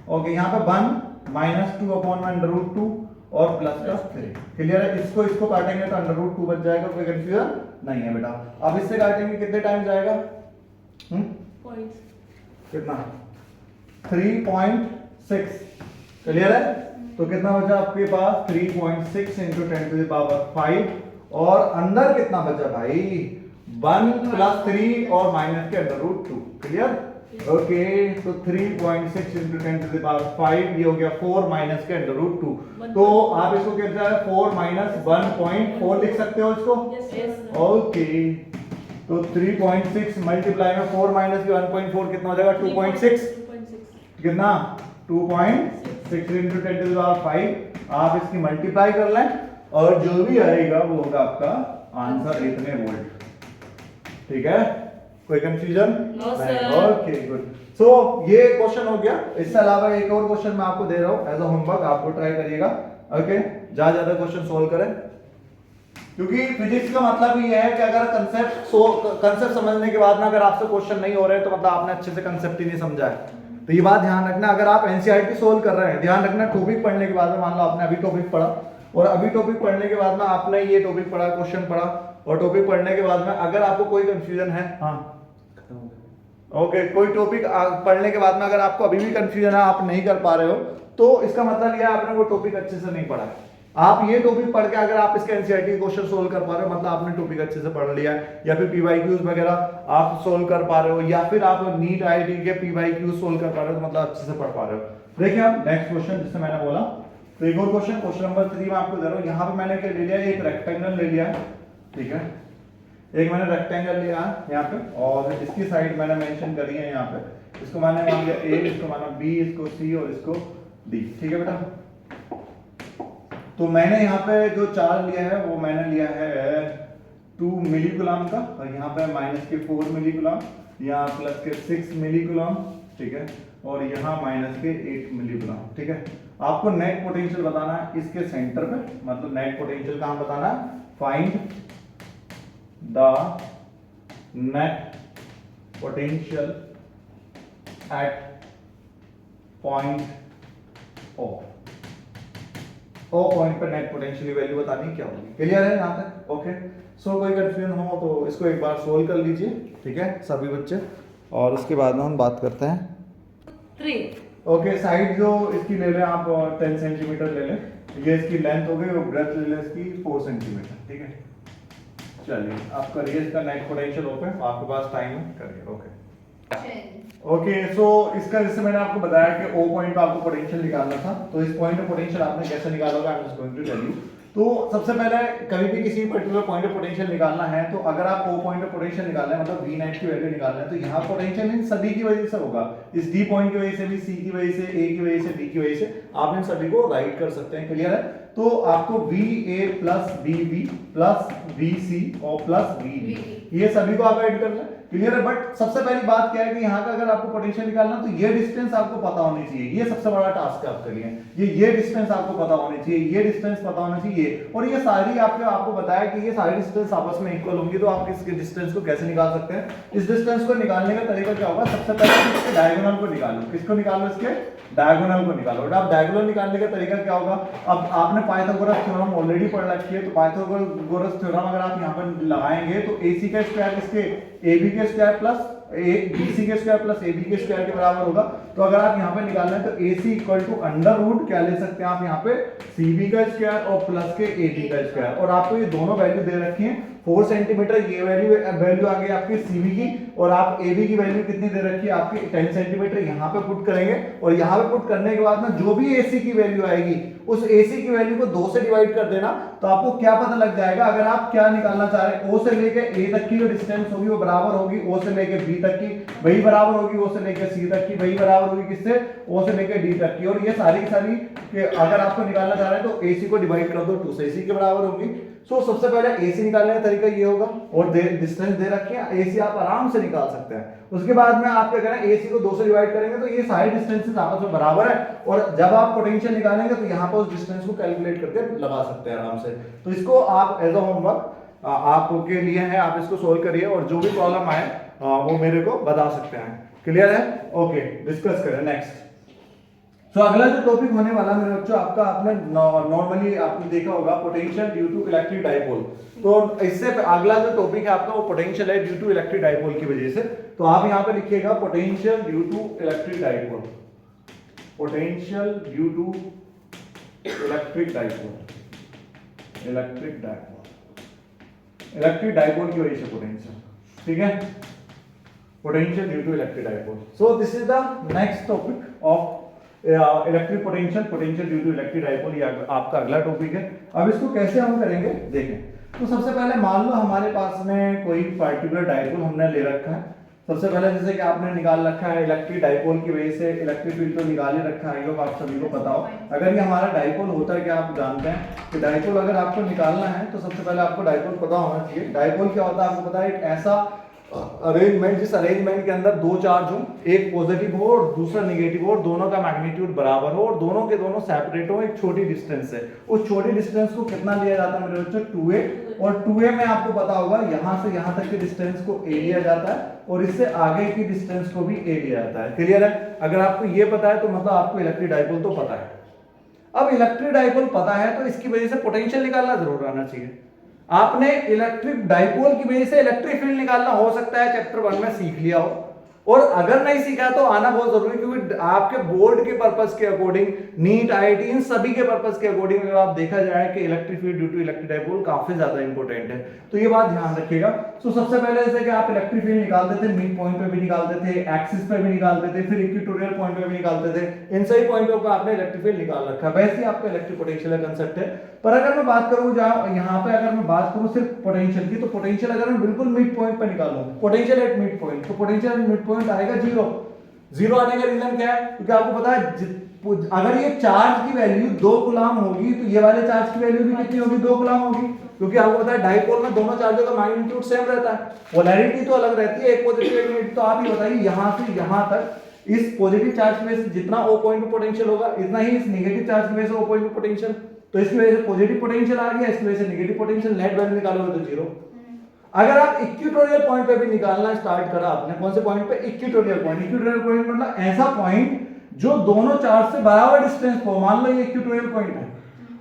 ओके, यहाँ पे 1 -2 अपॉन में √2 और प्लस का 3, क्लियर है। इसको काटेंगे तो √2 बच जाएगा, कोई कंफ्यूजन नहीं है बेटा। अब इससे काटेंगे कितने टाइम जाएगा, कितना 3.6, क्लियर है, तो कितना बचा आपके पास 3.6 × 10⁵, और अंदर कितना बचा भाई 1 + 3 और माइनस के √2, क्लियर, ओके, तो 3.6 × 10⁵, ये हो गया 4 माइनस के √2, तो आप इसको क्या है 4 - 1.4 लिख सकते हो इसको, ओके, तो 3.6 मल्टीप्लाई में 4 माइनस के 1.4 कितना हो जाएगा 2.6, कितना 2.6 × 10⁵, आप इसकी मल्टीप्लाई कर लें और जो भी आएगा वो होगा आपका आंसर, इतने वोल्ट, ठीक है, कोई confusion? No, sir. Okay good. So ये क्वेश्चन हो गया। इससे अलावा एक और क्वेश्चन मैं आपको दे रहा हूँ एज अ होमवर्क, आपको ट्राई करिएगा। ओके, ज्यादा क्वेश्चन सोल्व करें, क्योंकि फिजिक्स का मतलब ही है कि अगर कंसेप्ट समझने के बाद में अगर आपसे क्वेश्चन नहीं हो रहे तो मतलब आपने अच्छे से कंसेप्ट ही नहीं समझा है। तो ये बात ध्यान रखना, अगर आप एनसीईआरटी सोल्व कर रहे हैं, ध्यान रखना टॉपिक पढ़ने के बाद में, मान लो आपने अभी टॉपिक पढ़ा और अभी टॉपिक पढ़ने के बाद में आपने ये टॉपिक पढ़ा, क्वेश्चन पढ़ा, और टॉपिक पढ़ने के बाद में अगर आपको कोई कंफ्यूजन है, हाँ ओके, कोई टॉपिक पढ़ने के बाद में अगर आपको अभी भी कंफ्यूजन है, आप नहीं कर पा रहे हो, तो इसका मतलब यह आपने वो टॉपिक अच्छे से नहीं पढ़ा। आप ये टॉपिक पढ़ के अगर आप इसके एनसीईआरटी क्वेश्चन सोल्व कर पा रहे हो, मतलब आपने टॉपिक अच्छे से पढ़ लिया है, या फिर पीवाईक्यूज वगैरह आप सोल्व कर पा रहे हो, या फिर आप नीट आईआईटी के पीवाईक्यूज सोल्व कर पा रहे हो, तो मतलब अच्छे से पढ़ पा रहे हो। देखिए आप नेक्स्ट क्वेश्चन जिससे मैंने बोला, तो एक और क्वेश्चन नंबर 3 में आपको दे रहा हूँ। यहाँ पे मैंने क्या ले लिया, एक रेक्टेंगल ले लिया है, ठीक है, एक मैंने रेक्टेंगल लिया है यहाँ पे, और इसकी साइड मैंने मेंशन करी है यहाँ पे, इसको मैंने मान लिया ए, इसको माना बी, इसको सी और इसको डी, ठीक है बेटा। तो मैंने यहाँ पे जो चार्ज लिया है वो मैंने लिया है 2 मिली कूलम का, और यहाँ पे माइनस के 4 मिली कूलम, यहाँ प्लस के 6 मिली कूलम, ठीक है, और यहाँ माइनस के 8 मिली कूलम, ठीक है। आपको नेट पोटेंशियल बताना है इसके सेंटर पे, मतलब नेट पोटेंशियल कहाँ बताना है, find the net potential at point O point पर नेट पोटेंशियल वैल्यू बतानी क्या होगी। क्लियर है यहाँ तक? ओके, सो कोई कंफ्यूजन हो तो इसको एक बार सोल्व कर लीजिए, ठीक है सभी बच्चे, और उसके बाद में हम बात करते हैं 3। ओके, साइड जो इसकी ले लें आप 10 सेंटीमीटर ले लें, ये इसकी लेंथ हो गई, और ब्रेथ ले लें इसकी 4 सेंटीमीटर, ठीक है। चलिए आप करिए इसका नेट पोटेंशियल ओपन, आपके पास टाइम है, करिए। ओके ओके, सो इसका जैसे मैंने आपको बताया कि ओ पॉइंट पे आपको पोटेंशियल निकालना था, तो इस पॉइंट पे पोटेंशियल आपने कैसे निकालोगे, I am just going to tell you. तो सबसे पहले कभी भी किसी पर्टिकुलर पॉइंट पे पोटेंशियल निकालना है, तो अगर आप ओ पॉइंट पे पोटेंशियल निकालना है, मतलब वी नेट की वैल्यू निकालना है, तो यहाँ पोटेंशियल इन सभी की वजह से होगा, इस डी पॉइंट की वजह से भी, सी की वजह से, ए की वजह से, डी की वजह से, आप इन सभी को राइट कर सकते हैं। क्लियर है? तो आपको V A plus V B plus V C और प्लस वी डी, ये सभी को आप ऐड कर लें। क्लियर है? बट सबसे पहली बात क्या है कि यहाँ का अगर आपको पोटेंशियल निकालना तो ये डिस्टेंस आपको पता होनी चाहिए, ये सबसे बड़ा टास्क है आपके लिए। ये डिस्टेंस आपको पता होनी चाहिए, ये डिस्टेंस पता होना चाहिए, और ये सारी आपको बताया कि ये सारी डिस्टेंस आपस में इक्वल होंगी, तो आप इस डिस्टेंस को कैसे निकाल सकते हैं। इस डिस्टेंस को निकालने का तरीका क्या होगा, सबसे पहले इसके डायगोनल को निकालो। किसको निकालो? इसके डायगोनल को निकालो। और अब डायगोनल निकालने का तरीका क्या होगा, अब आपने पाइथागोरस थ्योरम ऑलरेडी पढ़ रखी है, तो पाइथागोरस थ्योरम अगर आप यहाँ पर लगाएंगे तो AC का स्क्वायर इसके AB के स्क्वायर प्लस BC के स्क्वायर प्लस AB के स्क्वायर के बराबर होगा। तो अगर आप यहाँ पे निकालना है तो AC equal to under root क्या ले सकते हैं आप यहाँ पे, CB का स्क्वायर और प्लस के AB का स्क्वायर, और आपको ये दोनों वैल्यू दे रखी है 4 सेंटीमीटर, ये वैल्यू आ गई आपकी CB की, और आप AB की वैल्यू कितनी दे रखी है आपकी 10 सेंटीमीटर, यहाँ पे पुट करेंगे, और यहाँ पे पुट करने के बाद में जो भी AC की वैल्यू आएगी उस AC की वैल्यू को 2 से डिवाइड कर देना, तो आपको क्या पता लग जाएगा। अगर आप क्या निकालना चाह रहे हैं, O से लेके A तक की जो डिस्टेंस होगी वो बराबर होगी O से लेके B तक की, वही बराबर होगी O से लेके C तक की, वही बराबर होगी किससे, O से लेके D तक की, और ये सारी की सारी अगर आपको निकालना चाह रहे हैं तो AC को डिवाइड कर दो 2 से, AC के बराबर होगी। सो सबसे पहले AC निकालने का तरीका ये होगा, और डिस्टेंस दे रखी है, AC आप आराम से निकाल सकते हैं। उसके बाद में आप क्या करें, AC को 2 से डिवाइड करेंगे तो ये सारे डिस्टेंसेस आपस में बराबर है, और जब आप पोटेंशियल निकालेंगे तो यहाँ पर उस डिस्टेंस को कैलकुलेट करके लगा सकते हैं आराम से। तो इसको आप एज अ होमवर्क आपके लिए है, आप इसको सोल्व करिए, और जो भी प्रॉब्लम आए वो मेरे को बता सकते हैं। क्लियर है? ओके, डिस्कस करें नेक्स्ट। तो अगला जो टॉपिक होने वाला मेरे बच्चों, आपका आपने नॉर्मली आपने देखा होगा potential due to electric dipole. तो इससे अगला जो टॉपिक है आपका वो पोटेंशियल है ड्यू टू इलेक्ट्रिक डाइपोल की वजह से। तो आप यहाँ पे लिखिएगा potential due to electric dipole, potential due to electric dipole, electric dipole, electric dipole की वजह से पोटेंशियल, ठीक है, potential due to electric dipole. So this is the next topic of electric potential, potential due to electric dipole, ये आपका अगला टॉपिक है। अब इसको कैसे हम करेंगे देखें। तो सबसे पहले मान लो हमारे पास में कोई पार्टिकुलर डाइपोल हमने ले रखा है। सबसे पहले जैसे कि आपने निकाल रखा है इलेक्ट्रिक डाइपोल की वजह से इलेक्ट्रिक फील्ड तो निकाल ही रखा है, लोग आप सभी को पता हो। अगर ये हमारा डाइपोल होता है, क्या आप जानते हैं कि डाइपोल अगर आपको निकालना है तो सबसे पहले आपको डाइपोल पता होना चाहिए। डाइपोल क्या होता है आपको पता है, एक ऐसा अरेंजमेंट, जिस अरेंजमेंट के अंदर दो चार्ज हो, एक पॉजिटिव हो और दूसरा नेगेटिव हो, और दोनों का मैग्नीट्यूड बराबर हो और दोनों के दोनों सेपरेट हो एक छोटी डिस्टेंस से, उस छोटी डिस्टेंस को कितना लिया जाता है मेरे बच्चों? 2a। और 2a में आपको पता होगा यहां से यहां तक की डिस्टेंस को a लिया जाता है और इससे आगे की डिस्टेंस को भी a लिया जाता है। क्लियर है? अगर आपको ये पता है तो मतलब आपको इलेक्ट्रिक डाइपोल तो पता है। अब इलेक्ट्रिक डाइपोल पता है तो इसकी वजह से पोटेंशियल निकालना जरूर आना चाहिए। आपने इलेक्ट्रिक डाइपोल की वजह से इलेक्ट्रिक फील्ड निकालना हो सकता है चैप्टर 1 में सीख लिया हो, और अगर नहीं सीखा तो आना बहुत जरूरी, क्योंकि आपके बोर्ड के पर्पस के अकॉर्डिंग, नीट आईआईटी इन सभी के पर्पस के अकॉर्डिंग अगर आप देखा जाए कि electric field due to electric dipole काफी ज्यादा इंपॉर्टेंट है, तो ये बात ध्यान रखिएगा। सो सबसे पहले जैसे कि आप इलेक्ट्रिक फील्ड निकालते थे, मिड पॉइंट पे भी निकालते थे, एक्सिस पे भी निकालते थे, फिर इक्वेटोरियल पॉइंट पे भी निकालते थे, इन सभी पॉइंटों पर आपने इलेक्ट्रिक फील्ड निकाल रखा। वैसे ही आपका इलेक्ट्रिक पोटेंशियल का कंसेप्ट है। पर अगर मैं बात करूं यहाँ पे अगर मैं बात करूं सिर्फ पोटेंशियल की, तो पोटेंशियल अगर मैं बिल्कुल मिड पॉइंट पे निकालूं, पोटेंशियल एट मिड पॉइंट, तो पोटेंशियल एट मिड पॉइंट आएगा 0। 0 आने का रीजन क्या है? क्योंकि आपको पता है अगर ये चार्ज की वैल्यू 2 कूलम होगी तो ये वाले चार्ज की वैल्यू भी कितनी होगी? 2 कूलम होगी, क्योंकि आपको पता है डाइपोल में दोनों चार्जों का मैग्नीट्यूड सेम रहता है, पोलैरिटी तो अलग रहती है, एक पॉजिटिव एक नेगेटिव। तो आप ये बताइए यहां से यहां तक इस पॉजिटिव चार्ज की वजह से जितना O पॉइंट पे पोटेंशियल होगा, इतना ही इस नेगेटिव चार्ज की वजह से O पॉइंट पे पोटेंशियल। तो इसकी वजह से पॉजिटिव पोटेंशियल आ गया, इसकी वजह से नेगेटिव पोटेंशियल, नेट वैल्यू निकालोगे तो 0। अगर आप इक्वेटोरियल पॉइंट पे भी निकालना स्टार्ट करा आपने, कौन से पॉइंट पे? Equatorial point. इक्वेटोरियल पॉइंट मतलब ऐसा पॉइंट जो दोनों चार्ज से बराबर डिस्टेंस पर, मान लो ये इक्वेटोरियल पॉइंट है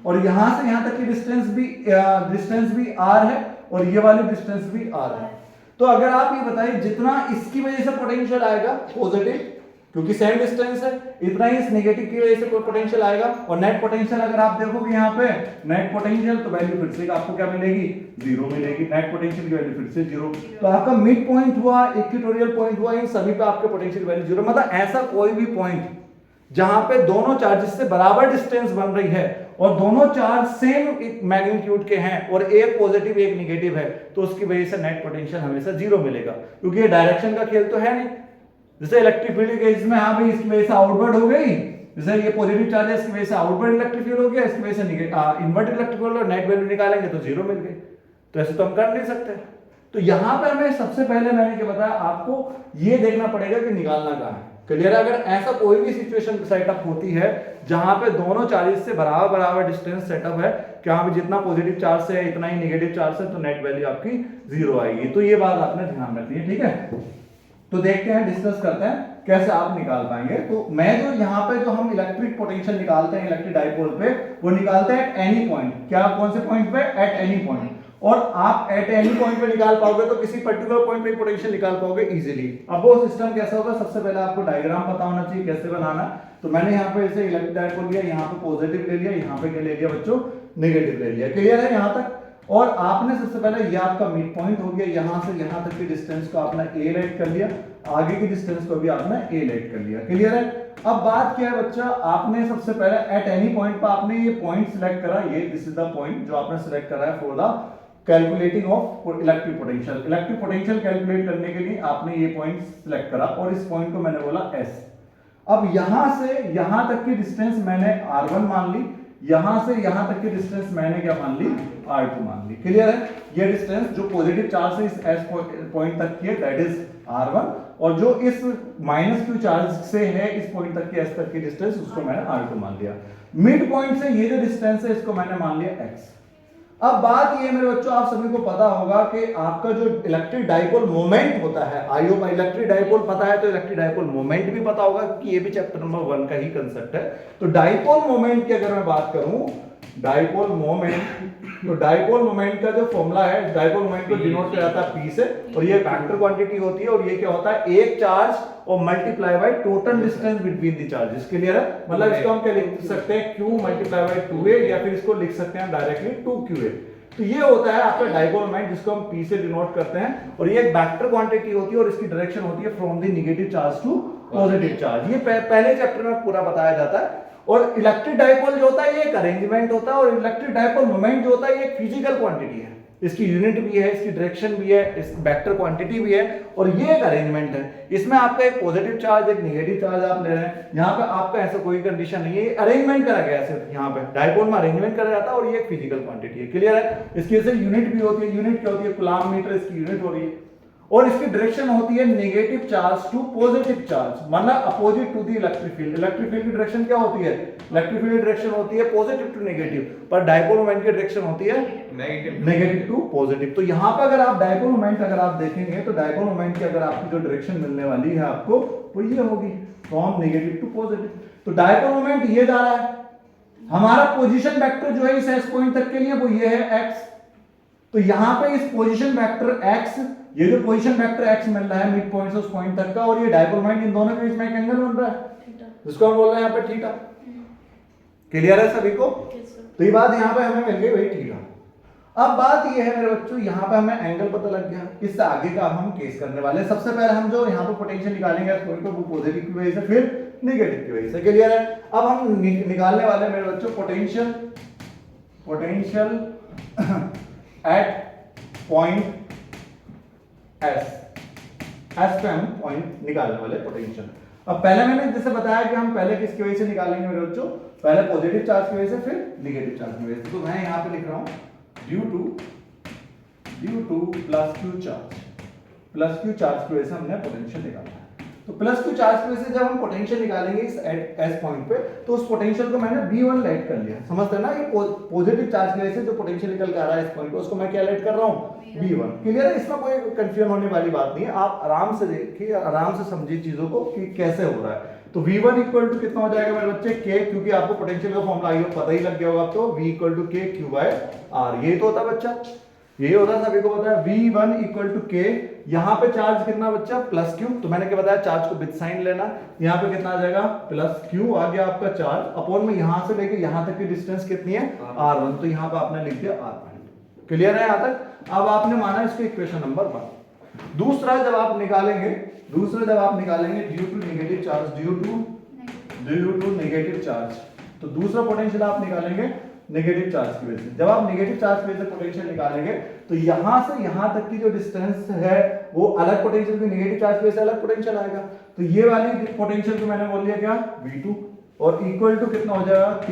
और यहां से यहां तक की डिस्टेंस भी r है और ये वाली डिस्टेंस भी r है। तो अगर आप ये बताइए जितना इसकी वजह से पोटेंशियल आएगा पॉजिटिव, क्योंकि सेम डिस्टेंस है, इतना ही इस नेगेटिव की वजह से पोटेंशियल आएगा। और नेट पोटेंशियल अगर आप देखोगे यहाँ पे नेट पोटेंशियल, तो वैल्यू फिर से आपको क्या मिलेगी? 0 मिलेगी। नेट पोटेंशियल की वैल्यू फिर से 0। तो आपका मिड पॉइंट हुआ, इक्वेटोरियल पॉइंट हुआ, इन सभी पे आपके पोटेंशियल वैल्यू 0। मतलब ऐसा कोई भी पॉइंट जहां पे दोनों चार्जेस से बराबर डिस्टेंस बन रही है और दोनों चार्ज सेम मैग्नीट्यूड के हैं और एक पॉजिटिव एक नेगेटिव है, तो उसकी वजह से नेट पोटेंशियल हमेशा 0 मिलेगा, क्योंकि ये डायरेक्शन का खेल तो है नहीं। जैसे इलेक्ट्रिक फील्ड के इसमें हाँ भाई इसकी वजह से आउटवर्ड हो गई, जैसे ये पॉजिटिव चार्ज है इसकी वजह से आउटवर्ड इलेक्ट्रिक फील्ड हो गया, इसकी वजह से इनवर्ट इलेक्ट्रिक फील्ड, और नेट वैल्यू निकालेंगे तो 0 मिल गई। तो ऐसे तो हम कर नहीं सकते। तो यहां पे हमें सबसे पहले मैंने क्या बताया आपको, ये देखना पड़ेगा कि निकालना कहां है। क्लियर? अगर ऐसा कोई भी सिचुएशन सेटअप होती है जहां पे दोनों चार्जेस से बराबर डिस्टेंस सेटअप है, कि वहां पे जितना पॉजिटिव चार्ज से है इतना ही नेगेटिव चार्ज से, तो नेट वैल्यू आपकी 0 आएगी। तो ये बात आपने ध्यान रखनी है, ठीक है? तो देखते हैं, डिस्कस करते हैं कैसे आप निकाल पाएंगे। तो मैं जो यहाँ पे जो हम इलेक्ट्रिक पोटेंशियल निकालते हैं इलेक्ट्रिक डाइपोल पे, वो निकालते हैं एट एनी पॉइंट। क्या? कौन से पॉइंट पे? Eight any point. और आप एट एनी पॉइंट पे निकाल पाओगे तो किसी पर्टिकुलर पॉइंट पे पोटेंशियल निकाल पाओगे इजीली। अब वो सिस्टम कैसा होगा, सबसे पहले आपको डायग्राम पता होना चाहिए कैसे बनाना। तो मैंने यहाँ पे जैसे इलेक्ट्रिक डाइपोल लिया, यहाँ पे पॉजिटिव ले लिया, यहाँ पे क्या ले लिया बच्चों? नेगेटिव ले लिया। क्लियर है यहाँ तक? और आपने सबसे पहले ये आपका मिड पॉइंट हो गया, यहां से यहां तक की डिस्टेंस को आपने a लेट कर लिया, आगे की डिस्टेंस को भी आपने a लेट कर लिया। क्लियर है? अब बात क्या है बच्चा, आपने सबसे पहले एट एनी पॉइंट पर आपने ये पॉइंट सिलेक्ट करा, ये दिस इज द पॉइंट जो आपने सिलेक्ट करा है for the calculating of electric potential. Electric potential calculate करने के लिए आपने ये पॉइंट सिलेक्ट करा और इस पॉइंट को मैंने बोला S। अब यहां से यहां तक की डिस्टेंस मैंने R1 मान ली, यहां से यहां तक की डिस्टेंस मैंने क्या मान ली? R2 मान ली। क्लियर है? ये डिस्टेंस जो पॉजिटिव चार्ज से इस S पॉइंट तक की है दैट इज R1, और जो इस -q चार्ज से है इस पॉइंट तक की S तक की डिस्टेंस उसको मैंने R2 मान लिया। मिड पॉइंट से ये जो डिस्टेंस है इसको मैंने मान लिया x। अब बात ये मेरे बच्चों, आप सभी को पता होगा कि आपका जो इलेक्ट्रिक डाइपोल मोमेंट होता है, आई होप इलेक्ट्रिक डाइपोल पता है तो इलेक्ट्रिक डाइपोल मोमेंट भी पता होगा, कि ये भी चैप्टर नंबर 1 का ही कंसेप्ट है। तो डाइपोल मोमेंट की अगर मैं बात करूं, डाइपोल मोमेंट, तो डाइपोल मोमेंट का जो फॉर्मूला है, डाइपोल मोमेंट को डिनोट किया जाता है P से, और ये वेक्टर क्वांटिटी होती है, और ये क्या होता है? एक चार्ज और multiply by total distance between the charges. Clear है? मतलब इसको हम क्या लिख सकते हैं? Q मल्टीप्लाई बाय 2a, या फिर इसको लिख सकते हैं डायरेक्टली 2qa। तो ये होता है आपका डाइपोल मोमेंट, जिसको हम P से डिनोट करते हैं, और ये एक वेक्टर क्वांटिटी होती है और इसकी डायरेक्शन होती है from the negative charge to positive charge. ये पहले चैप्टर में पूरा बताया जाता है। और इलेक्ट्रिक डाइपोल जो होता है ये एक अरेंजमेंट होता है, और इलेक्ट्रिक डाइपोल मोमेंट जो होता है ये एक फिजिकल क्वांटिटी है, इसकी यूनिट भी है, इसकी डायरेक्शन भी है, इस वेक्टर क्वांटिटी भी है, और ये एक अरेंजमेंट है। इसमें आपका एक पॉजिटिव चार्ज एक नेगेटिव चार्ज आप ले रहे हैं, यहाँ पे आपका ऐसा कोई कंडीशन नहीं है, अरेंजमेंट करा गया है। यहाँ पे डाइपोल में अरेंजमेंट करा जाता है, और ये एक फिजिकल क्वांटिटी है। क्लियर है? इसकी जैसे यूनिट भी होती है, यूनिट क्या होती है? कूलम मीटर इसकी यूनिट हो रही है। और इसकी डायरेक्शन होती है negative charge to positive charge, मतलब opposite to the electric field. Electric field की डायरेक्शन क्या होती है? इलेक्ट्रिक फील्ड की डायरेक्शन होती है पॉजिटिव टू नेगेटिव, पर डायपोल मोमेंट की डायरेक्शन होती है नेगेटिव टू पॉजिटिव। तो यहां पर अगर आप डायपोल मोमेंट अगर आप देखेंगे तो डायपोल मोमेंट की अगर आपकी जो डायरेक्शन मिलने वाली है आपको वो ये होगी, फ्रॉम नेगेटिव टू पॉजिटिव। तो डायपोल मोमेंट ये जा रहा है, हमारा पोजीशन वेक्टर जो है इस एस पॉइंट तक के लिए वो ये है x। तो यहां पे इस पोजीशन वेक्टर x, ये जो पोजीशन वेक्टर x मिल रहा है मिड पॉइंट से उस पॉइंट तक का, और ये डायपोल मोमेंट इन दोनों के बीच में एक एंगल बन रहा है जिसको हम बोल रहे हैं यहाँ पे थीटा। क्लियर है सभी को? तो ये बात यहाँ पे हमें मिल गई वही थीटा। अब बात ये है मेरे बच्चों, यहाँ पे हमें एंगल पता लग गया, इससे आगे का हम केस करने वाले हैं। सबसे पहले हम जो यहाँ पे पोटेंशियल निकालेंगे इस पॉइंट पे वो पॉजिटिव की वजह से, फिर नेगेटिव की वजह से। क्लियर है? अब हम निकालने वाले हैं मेरे बच्चों पोटेंशियल एट पॉइंट एस पे हम पॉइंट निकालने वाले पोटेंशियल। अब पहले मैंने जैसे बताया कि हम पहले किसकी वजह से निकालेंगे मेरे बच्चों, पहले पॉजिटिव चार्ज की वजह से फिर नेगेटिव चार्ज की वजह से। तो मैं यहां पे लिख रहा हूं due two plus Q charge की वजह से हमने पोटेंशियल निकाला है। तो प्लस क्यू चार्ज की वजह से जब हम पोटेंशियल निकालेंगे इस एस पॉइंट पे, तो उस पोटेंशियल को मैंने V1 लेट कर लिया। समझते हैं ना? ये पॉजिटिव चार्ज की वजह से जो पोटेंशियल निकल के आ रहा है इस पॉइंट पे, उसको मैं क्या लेट कर रहा हूं? V1। क्लियर है? इसमें कोई कंफ्यूजन होने वाली बात नहीं है, आप आराम से देखिए, आराम से समझिए चीजों को कि कैसे हो रहा है। तो V1 इक्वल टू कितना हो जाएगा मेरे बच्चे? K, क्योंकि आपको पोटेंशियल का फॉर्मूला आइए पता ही लग गया होगा, तो V equal to K Q by R। यही तो होता है बच्चा, ये होता है, सभी को पता है। V1 इक्वल टू K, यहाँ पे चार्ज कितना बच्चा? Plus Q। तो मैंने क्या बताया, चार्ज को विद साइन लेना। यहाँ पे कितना आ जाएगा? प्लस Q आ गया आपका चार्ज, अपॉन में यहाँ से लेके यहाँ तक की डिस्टेंस कितनी है? R1। तो यहाँ पे आपने लिख दिया R1। क्लियर है यहाँ तक? अब आपने माना इसको इक्वेशन नंबर 1। दूसरा जब आप निकालेंगे ड्यू टू नेगेटिव चार्ज, तो दूसरा पोटेंशियल आप निकालेंगे नेगेटिव चार्ज की वजह से। जब आप नेगेटिव चार्ज की वजह से पोटेंशियल निकालेंगे तो यहां से यहां तक की जो डिस्टेंस है वो अलग पोटेंशियल की, नेगेटिव चार्ज की वजह से अलग पोटेंशियल आएगा। तो ये वाली पोटेंशियल को मैंने बोल दिया क्या? V2, और इक्वल टू कितना हो जाएगा? K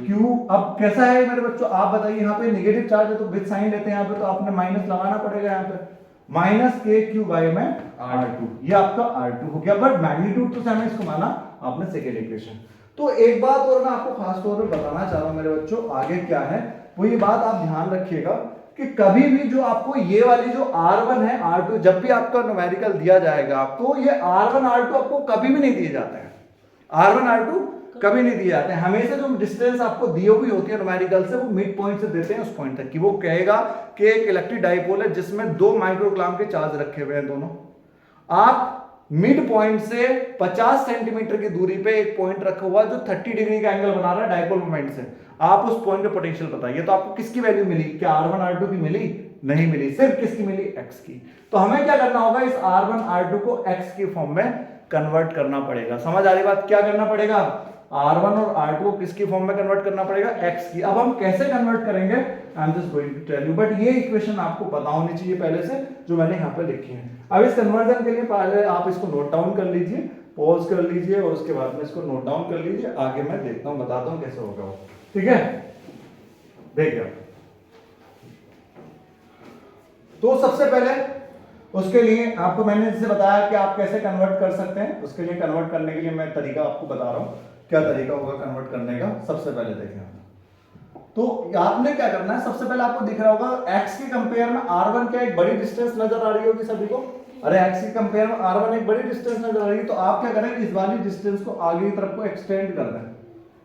Q। अब कैसा है मेरे बच्चों, आप बताइए, यहाँ पे नेगेटिव चार्ज है तो विद साइन लेते हैं यहाँ पे, तो आपने माइनस लगाना पड़ेगा यहाँ पे, माइनस K Q बाय में R2। ये आपका R2 हो गया, बट मैग्नीट्यूड तो हमें इसको माना आपने सेकेंड इक्वेशन। तो एक बात और मैं आपको खास तौर पे बताना चाह रहा हूं मेरे बच्चों, आगे क्या है वो ये बात आप ध्यान रखिएगा कि कभी भी जो आपको ये वाली जो R1 है R2, जब भी आपका न्यूमेरिकल दिया जाएगा आपको, ये R1 R2 आपको कभी भी नहीं दिए जाते हैं। R1 R2 कभी नहीं दिए जाते हैं। हमेशा जो डिस्टेंस आपको दी हुई होती है न्यूमेरिकल से, वो मिड पॉइंट से देते हैं उस पॉइंट तक की। वो कहेगा कि एक इलेक्ट्रिक डाइपोल है जिसमें 2 माइक्रोकूलम के चार्ज रखे हुए हैं दोनों। आप मिड पॉइंट से 50 सेंटीमीटर की दूरी पे एक पॉइंट रखा हुआ जो 30 डिग्री का एंगल बना रहा है डाइपोल मोमेंट से, आप उस पॉइंट पे पोटेंशियल बताइए तो आपको किसकी वैल्यू मिली? क्या R1 R2 की मिली? नहीं मिली, सिर्फ किसकी मिली? x की। तो हमें क्या करना होगा, इस R1 R2 को x की फॉर्म में कन्वर्ट करना पड़ेगा। समझ आ रही बात? क्या करना पड़ेगा? R1 और R2 को किसकी फॉर्म में कन्वर्ट करना पड़ेगा? x की। अब हम कैसे कन्वर्ट करेंगे, I am just going to tell you, but ये इक्वेशन आपको पता होनी चाहिए पहले से, जो मैंने यहाँ पे लिखी है। अब इस कन्वर्जन के लिए पहले आप इसको नोट डाउन कर लीजिए, पॉज कर लीजिए, और उसके बाद में इसको नोट डाउन कर लीजिए। आगे मैं देखता हूँ, बताता हूँ कैसे होगा वो। ठीक है, देखिए। तो सबसे पहले उसके लिए आपको मैंने जैसे बताया कि आप कैसे कन्वर्ट कर सकते हैं, उसके लिए कन्वर्ट करने के लिए मैं तरीका आपको बता रहा हूं, क्या तरीका होगा कन्वर्ट करने का। सबसे पहले देखें, तो आपने क्या करना है, सबसे पहले आपको दिख रहा होगा x के कंपेयर में R1 क्या एक बड़ी डिस्टेंस नजर आ रही होगी सभी को। अरे x के कंपेयर में R1 एक बड़ी डिस्टेंस नजर आ रही है, तो आप क्या करें, इस वाली डिस्टेंस को आगे की तरफ को एक्सटेंड कर दें।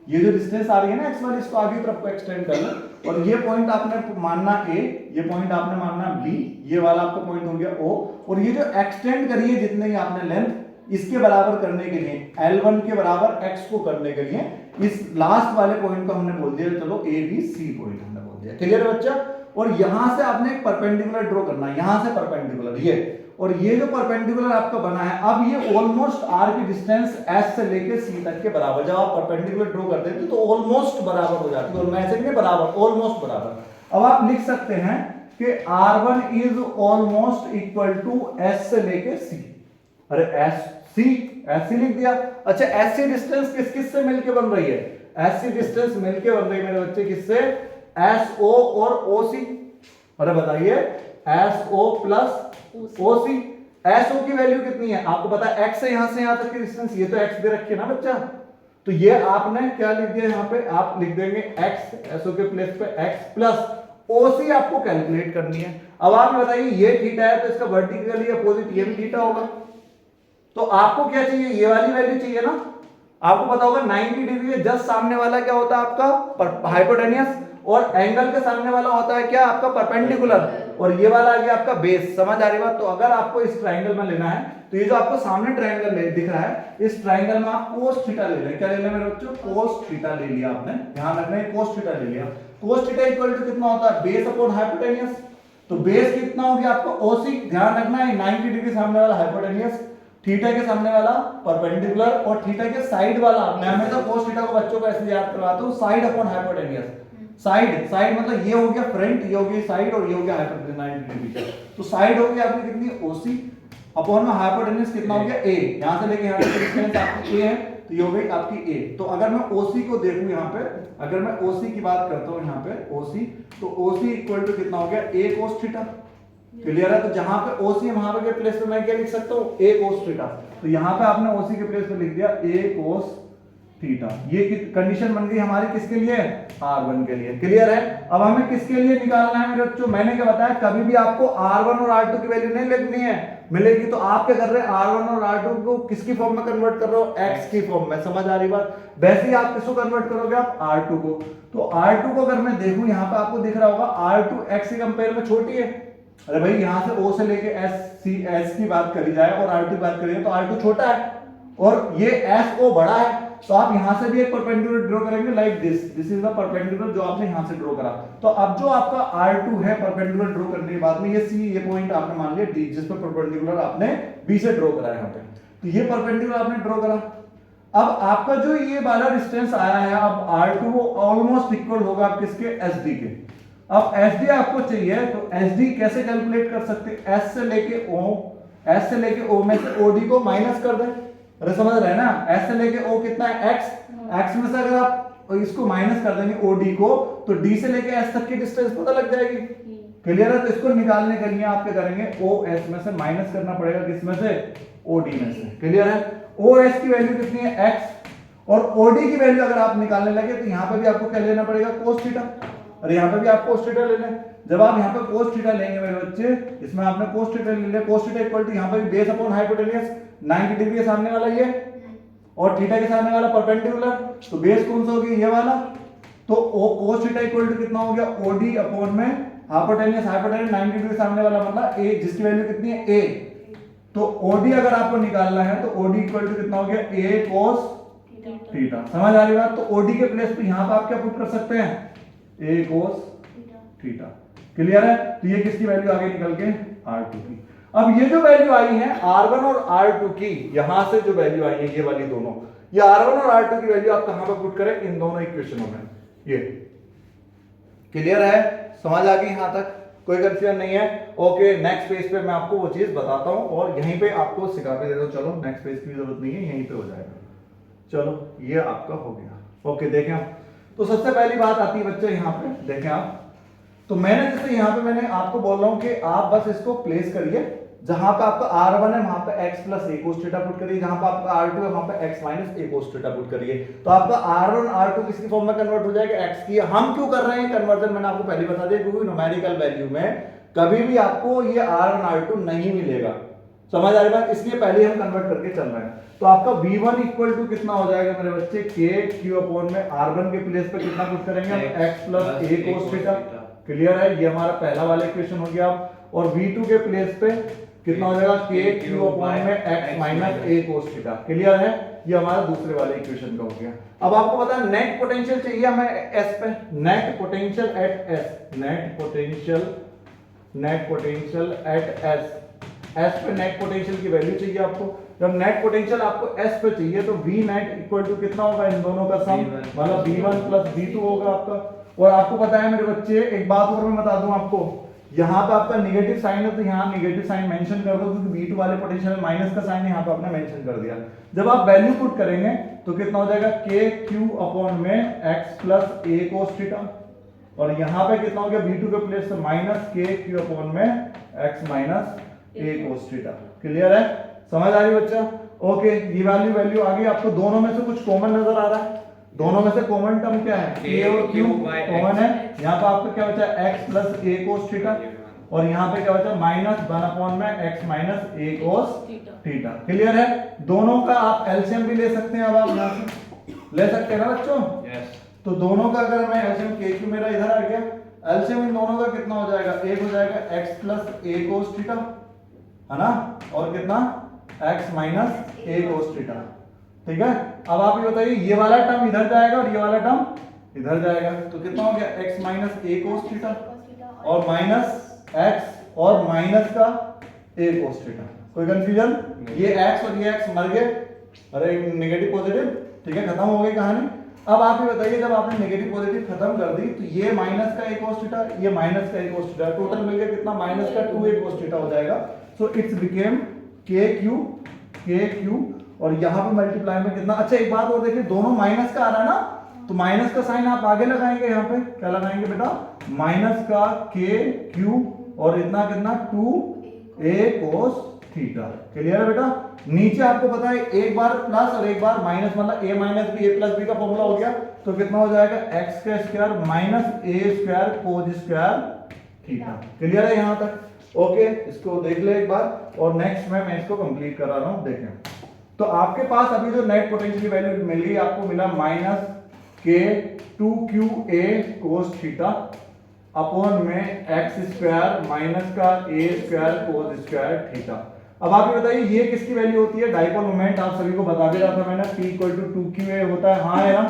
ये जो डिस्टेंस आ रही है ना x वाली, इसको आगे की तरफ को एक्सटेंड कर लें, और ये पॉइंट आपने मानना A, ये पॉइंट आपने मानना B, ये वाला आपका पॉइंट हो गया O, और ये जो एक्सटेंड करी है जितने ही आपने लेंथ, इसके बराबर करने के लिए, L1 के बराबर x को करने के लिए, इस लास्ट वाले पॉइंट को हमने बोल दिया, चलो ABC पॉइंट हमने बोल दिया। क्लियर है बच्चा? और यहां से आपने एक परपेंडिकुलर ड्रॉ करना है, यहां से परपेंडिकुलर ये, और ये जो परपेंडिकुलर आपका बना है, अब ये ऑलमोस्ट r की डिस्टेंस s से लेके c तक के बराबर, जब आप परपेंडिकुलर ड्रॉ कर देते तो ऑलमोस्ट बराबर हो जाती है, और मैं ऐसे नहीं बराबर, ऑलमोस्ट बराबर। अब आप लिख सकते हैं कि R1 is almost equal to s से लेके c। अरे SC लिख दिया। अच्छा, SC डिस्टेंस किस किस से मिलके बन रही है? SC डिस्टेंस मिलके बन रही है मेरे बच्चे किससे? SO और OC। अरे बताइए, SO प्लस ओसी एसओ की वैल्यू कितनी है आपको पता है, x से यहां तक की डिस्टेंस, ये तो x दे रखी है ना बच्चा, तो ये आपने क्या लिख दिया यहाँ पे, आप लिख देंगे x एसओ के प्लेस पे x प्लस ओसी आपको कैलकुलेट करनी है। अब आप बताइए ये थीटा है तो इसका वर्टिकली अपोजिट ये भी थीटा होगा, तो आपको क्या चाहिए, ये वाली वैल्यू चाहिए ना। आपको पता होगा 90 डिग्री के जस्ट सामने वाला क्या होता है आपका हाइपोटेनियस, और एंगल के सामने वाला होता है क्या आपका परपेंडिकुलर, और ये वाला आ गया आपका बेस। समझ आ रही बात। तो अगर आपको इस ट्रायंगल में लेना है तो ये जो आपको सामने ट्रायंगल दिख रहा है, इस ट्रायंगल में आप cos थीटा ले लें। क्या ले लें मेरे बच्चों, cos थीटा ले लिया आपने, ध्यान रखना है cos थीटा ले लिया। cos थीटा इक्वल टू कितना होता है, बेस अपॉन हाइपोटेनियस, तो बेस कितना हो गया आपका ओसी, ध्यान रखना है 90 डिग्री सामने वाला हाइपोटेनियस, थीटा के सामने वाला परपेंडिकुलर, और थीटा के साइड वाला, मैं हमेशा cos थीटा को बच्चों को ऐसे याद करवाता हूं, साइड अपॉन हाइपोटेनियस। साइड मतलब ये हो गया फ्रंट, ये हो गया साइड, और ये हो गया हाइपोटेनियस 90 डिग्री का। तो साइड हो गया आपकी कितनी, ओसी अपॉन में हाइपोटेनियस कितना हो गया, a, यहां से लेके यहां तक डिस्टेंस आपकी a है, तो ये हो गई आपकी a। तो अगर मैं ओसी को देखूं यहां पे, अगर मैं ओसी की बात करता हूं यहां पे ओसी, तो ओसी इक्वल टू कितना हो गया, a cos थीटा। क्लियर है। तो जहां पे ओसी वहां पे के प्लेस पे मैं क्या लिख सकता हूं, a cos थीटा। तो यहां पे आपने ओसी के प्लेस पे लिख दिया a cos थीटा। ये कंडीशन बन गई हमारी किसके लिए, R1 के लिए। क्लियर है। अब हमें किसके लिए निकालना है मेरे बच्चों, मैंने क्या बताया, कभी भी आपको R1 और R2 की वैल्यू नहीं लिखनी है, मिलेगी तो आप क्या कर रहे हैं, R1 और R2 को किसकी फॉर्म में कन्वर्ट कर रहे हो, x की फॉर्म में। समझ आ रही बात। वैसे ही आप किसको कन्वर्ट करोगे, आप R2 को। तो R2 को अगर मैं देखूं, यहाँ पे आपको दिख रहा होगा R2 x के कंपेयर में छोटी है। अरे भाई यहाँ से O से लेके S की बात करी जाए और R2 की बात करी जाए तो R2 छोटा है और ये SO बड़ा है। तो आप यहां से भी एक परपेंडिकुलर ड्रॉ करेंगे like this is the perpendicular जो आपने यहां से ड्रॉ करा। तो अब जो आपका R2 है परपेंडिकुलर ड्रॉ करने के बाद में ये C, ये पॉइंट आपने मान लिया D, जिस पर परपेंडिकुलर आपने B से ड्रॉ करा है यहां पे, तो ये परपेंडिकुलर आपने ड्रॉ करा। अब आपका जो ये वाला डिस्टेंस आया है, अब R2 वो ऑलमोस्ट इक्वल होगा आप किसके, SD के। अब SD आपको चाहिए तो SD कैसे कैलकुलेट कर सकते हैं, S से लेके O में से OD को माइनस कर दें। अरे समझ रहे हैं ना, S से लेके O कितना है, x में से अगर आप इसको माइनस कर देंगे OD को, तो D से लेके S तक की डिस्टेंस पता लग जाएगी। क्लियर है। तो इसको निकालने के लिए आप क्या करेंगे, OS में से माइनस करना पड़ेगा, किसमें से, OD में से। क्लियर है। OS की वैल्यू कितनी है, x, और OD की वैल्यू अगर आप निकालने लगे तो यहाँ पे भी आपको क्या लेना पड़ेगा, cos थीटा। और यहाँ पे भी आप cos थीटा ले लें। जब आप यहाँ पे cos थीटा लेंगे मेरे बच्चे, इसमें आपने cos थीटा ले लिया, cos थीटा इक्वल टू यहाँ पे भी बेस अपॉन हाइपोटेनियस, 90 डिग्री के सामने वाला ये और थीटा के सामने वाला परपेंडिकुलर, तो बेस कौन सा हो गया, ये वाला। तो cos थीटा इक्वल टू कितना हो गया, OD अपॉन में हाइपोटेनियस 90 डिग्री सामने वाला मतलब a, जिसकी वैल्यू कितनी है, a। तो OD अगर आपको निकालना है तो OD इक्वल टू कितना हो गया, a cos थीटा। समझ आ रही बात। तो OD के प्लेस पे यहाँ पे आप क्या पुट कर सकते हैं, a cos थीटा। क्लियर है। तो ये किसकी वैल्यू आगे निकल के, R2 की। अब ये जो वैल्यू आई है R1 और R2 की, यहां से जो वैल्यू आई है ये वाली दोनों, ये R1 और R2 की वैल्यू आप कहां पे पुट करें, इन दोनों इक्वेशनों में। ये क्लियर है, समझ आ गई यहां तक, कोई कंफ्यूजन नहीं है। ओके, नेक्स्ट पेज पे मैं आपको वो चीज बताता हूं और यहीं पे आपको सिखा के दे दो। चलो नेक्स्ट पेज की जरूरत नहीं है, यहीं पे हो जाएगा। चलो ये आपका हो गया। ओके, देखें आप। तो सबसे पहली बात आती है बच्चे यहाँ पे, देखें आप। तो मैंने जैसे यहाँ पे मैंने आपको बोल रहा हूँ कि आप बस इसको प्लेस करिए, जहां पे आपका R1 है वहां पे x plus a cos theta put करिए, जहां पे आपका R2 है वहां पे x minus a cos theta put करिए। तो आपका R1 R2 किसकी फॉर्म में कन्वर्ट हो जाएगा, x की। हम क्यों कर रहे हैं कन्वर्जन, मैंने आपको पहले बता दिया, क्योंकि न्यूमेरिकल वैल्यू में कभी भी आपको ये R1 R2 नहीं मिलेगा। समझ आ रही बात, इसलिए पहले हम कन्वर्ट करके चल रहे हैं। तो आपका V1 इक्वल टू कितना हो जाएगा मेरे बच्चे, k q अपॉन में R1 के प्लेस पे कितना पुट करेंगे हम, x plus a cos theta. Clear है, ये हमारा पहला वाला इक्वेशन हो गया। और V2 के प्लेस पे कितना हो जाएगा, k q अपॉन में x minus a cos theta. Clear है, ये हमारा दूसरे वाले इक्वेशन का हो गया। अब आपको पता है नेट पोटेंशियल चाहिए हमें s पे, net potential eight s, net potential eight s पे नेट पोटेंशियल की वैल्यू चाहिए आपको। जब नेट पोटेंशियल आपको s पे चाहिए तो v नेट इक्वल टू कितना होगा, इन दोनों का सम, मतलब v1 प्लस v2 होगा आपका। और आपको पता है मेरे बच्चे, एक बात और मैं बता दूं आपको, यहाँ पे आपका नेगेटिव साइन है तो यहाँ नेगेटिव साइन मेंशन कर दो, क्योंकि V2 वाले पोटेंशियल में माइनस का साइन यहाँ पे आपने मेंशन कर दिया। जब आप वैल्यू पुट करेंगे तो कितना हो जाएगा, k q अपॉन में x plus a cos theta, और यहाँ पे कितना हो गया V2 के प्लेस से माइनस k q अपॉन में x minus a cos theta. Clear है, समझ आ रही बच्चा? ओके, ये वैल्यू आ गई। आपको दोनों में से कुछ कॉमन नजर आ रहा है? दोनों में से कॉमन टर्म क्या है? a और q कॉमन है। यहाँ पे आपका क्या बचा? x plus a cos theta, और यहाँ पे क्या बचा? माइनस 1 में x minus a cos theta. Clear है? दोनों का आप एलसीएम भी ले सकते हैं। अब आप यहाँ से ले सकते हैं ना बच्चों? यस। तो दोनों का अगर मैं एलसीएम KQ मेरा इधर आ गया, एलसीएम इन दोनों का कितना हो जाएगा? एक हो जाएगा x plus a cos theta, है ना, और कितना? x minus a cos theta. ठीक है, अब आप ये बताइए, ये वाला टर्म इधर जाएगा और ये वाला टर्म इधर जाएगा, तो कितना हो गया? x minus a cos theta और माइनस x और माइनस का a cos थीटा। कोई कंफ्यूजन? ये x और ये x मर गए, अरे नेगेटिव पॉजिटिव। ठीक है, खत्म हो गई कहानी। अब आप ये बताइए, जब आपने नेगेटिव पॉजिटिव खत्म कर दी, तो ये माइनस का a cos थीटा, ये माइनस का a cos थीटा, टोटल मिलकर कितना? माइनस का 2a cos थीटा हो जाएगा। सो इट्स बिकेम KQ, और यहाँ पे मल्टीप्लाई में कितना? अच्छा, एक बात और देखिए, दोनों माइनस का आ रहा है ना, तो माइनस का साइन आप आगे लगाएंगे। यहाँ पे क्या लगाएंगे बेटा? माइनस का KQ और इतना कितना? 2a cos theta. क्लियर है बेटा? नीचे आपको पता है एक बार प्लस और एक बार माइनस, मतलब a minus b, a plus b का फॉर्मूला हो गया, तो कितना हो जाएगा? x का square minus a square cos square theta. Clear है यहाँ तक? ओके, इसको देख ले एक बार, और नेक्स्ट में मैं इसको कंप्लीट करा रहा हूँ। देखें, तो आपके पास अभी जो नेट पोटेंशियल की वैल्यू मिल गई, आपको मिला minus k 2qa cos theta upon में x स्क्वायर माइनस का a square cos square theta. अब आप ये बताइए, ये किसकी वैल्यू होती है? डाइपोल मोमेंट आप सभी को बता भी रहा था मैंने, P इक्वल टू 2qa होता है। हाँ है ना?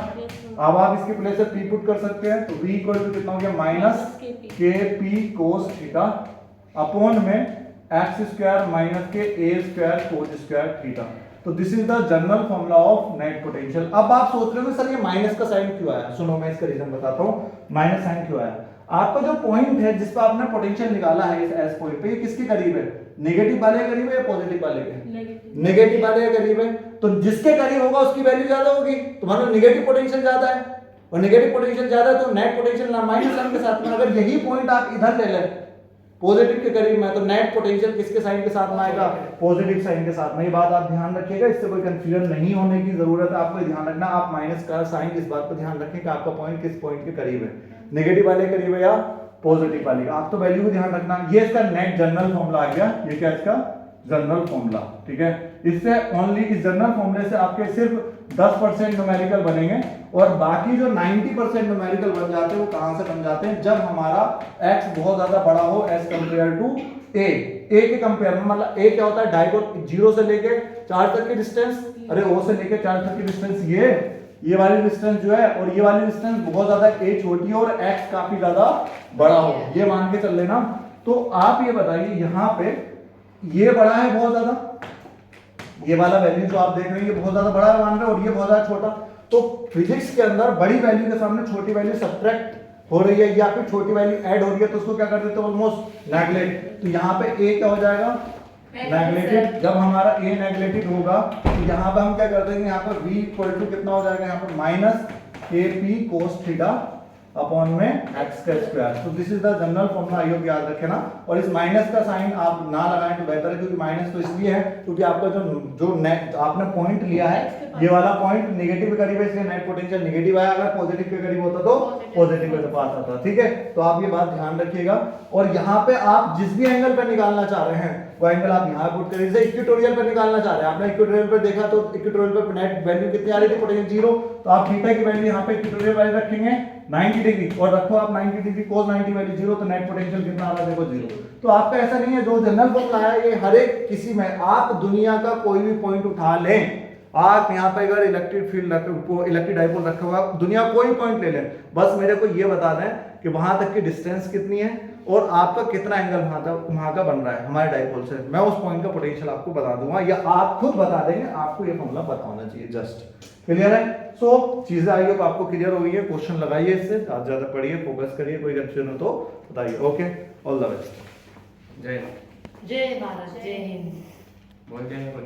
अब आप इसके प्लेस से P पुट कर सकते हैं, तो V इक्वल टू कितना हो गया? Minus kp cos theta upon में x स्क्वायर माइनस के a square cos square theta. तो this is the general formula of net potential. अब आप सोच रहे हो सर ये माइनस का साइन क्यों आया? सुनो, मैं इसका रीजन बताता हूँ, माइनस साइन क्यों आया। आपका जो पॉइंट है जिस पर आपने पोटेंशियल निकाला है इस एस पॉइंट पे, ये किसके करीब है? नेगेटिव वाले के करीब है या पॉजिटिव वाले के? नेगेटिव वाले के करीब है। तो जिसके करीब होगा उसकी वैल्यू ज्यादा होगी, तो मतलब नेगेटिव पोटेंशियल ज्यादा है, और नेगेटिव पोटेंशियल ज्यादा है तो नेट पोटेंशियल ना माइनस साइन के साथ में। अगर यही पॉइंट आप इधर ले लें पॉजिटिव के करीब में, तो नेट पोटेंशियल किसके साइन के साथ में आएगा? पॉजिटिव साइन के साथ में। ये बात आप ध्यान रखिएगा, इससे कोई कंफ्यूजन नहीं होने की जरूरत है। आपको ध्यान रखना, आप माइनस का साइन इस बात पर ध्यान रखें कि आपका पॉइंट किस पॉइंट के करीब है, नेगेटिव वाले करीब है या पॉजिटिव वाले का। आप तो वैल्यू को ध्यान रखना। ये इसका नेट जनरल फॉर्मूला आ गया। ये क्या इसका? General formula. ठीक है, इससे ओनली इस जनरल फॉर्मूले से आपके सिर्फ 10% न्यूमेरिकल बनेंगे, और बाकी जो 90% न्यूमेरिकल बन जाते हैं वो कहां से बन जाते हैं? जब हमारा x बहुत ज्यादा बड़ा हो एज कंपेयर टू a के कंपेयर में। मतलब a क्या होता है? डाइपोल 0 से लेके चार्ज तक की डिस्टेंस, अरे o से लेके चार्ज तक की डिस्टेंस, ये वाली डिस्टेंस जो है, और ये वाली डिस्टेंस बहुत ज्यादा a छोटी है और x काफी ज्यादा बड़ा हो, ये मान के चल लेना। तो आप ये बताइए, यहाँ पे ये बड़ा है बहुत ज्यादा, ये वाला वैल्यू जो आप देख रहे हैं ये बहुत ज्यादा बड़ा है मान रहे हैं, और ये बहुत ज्यादा छोटा। तो फिजिक्स के अंदर बड़ी वैल्यू के सामने छोटी वैल्यू सब्ट्रैक्ट हो रही है, या फिर छोटी वैल्यू ऐड हो रही है, तो उसको क्या कर देते हैं? Almost neglect. तो यहाँ पे a क्या हो जाएगा? नेगलेक्टेड। जब हमारा a नेगलेक्टेड होगा तो यहाँ पे हम क्या कर देंगे? यहाँ पर v इक्वल टू कितना हो जाएगा? यहाँ पर minus kp cos theta upon में x का स्क्वायर। तो this is the general formula, I hope याद रखें ना। और इस माइनस का साइन आप ना लगाएं तो बेहतर है, क्योंकि माइनस तो इसलिए है क्योंकि आपका जो नेट आपने पॉइंट लिया है, ये वाला पॉइंट नेगेटिव के करीब है, इसलिए नेट पोटेंशियल नेगेटिव आया। अगर पॉजिटिव के करीब होता तो पॉजिटिव के पास आता। ठीक है, तो आप ये बात ध्यान रखिएगा। और यहाँ पे आप जिस भी एंगल पे निकालना चाह रहे हैं वो एंगल आप यहाँ पुट करिए। जैसे इक्वेटोरियल पे निकालना चाह रहे हैं, आपने इक्वेटोरियल पे देखा तो इक्वेटोरियल पे नेट वैल्यू कितनी आ रही थी? पोटेंशियल 0। तो आप थीटा की वैल्यू यहाँ पे इक्वेटोरियल वाले रखेंगे 90 डिग्री, और रखो आप 90 डिग्री cos 90 वैल्यू 0, तो नेट पोटेंशियल कितना आ रहा है? देखो 0। तो आपका ऐसा नहीं है, जो जनरल फॉर्मूला है ये हर एक किसी में, आप दुनिया का कोई भी पॉइंट उठा लें, आप यहाँ पे अगर इलेक्ट्रिक फील्ड इलेक्ट्रिक डाइपोल रखा हुआ, दुनिया कोई पॉइंट ले लें, बस मेरे को ये बता दें कि वहां तक की डिस्टेंस कितनी है और आपका कितना एंगल वहां का बन रहा है हमारे डाइपोल से, मैं उस पॉइंट का पोटेंशियल आपको बता दूंगा, या आप खुद बता देंगे। आपको ये फॉर्मूला पता होना चाहिए। जस्ट क्लियर है? सो चीजें आई हो आपको क्लियर हो गई है। क्वेश्चन लगाइए, इससे ज्यादा पढ़िए, फोकस करिए, कोई कंफ्यूजन हो तो बताइए। Okay, all the best. जय जय भारत, जय हिंद। बोल जय हो जय।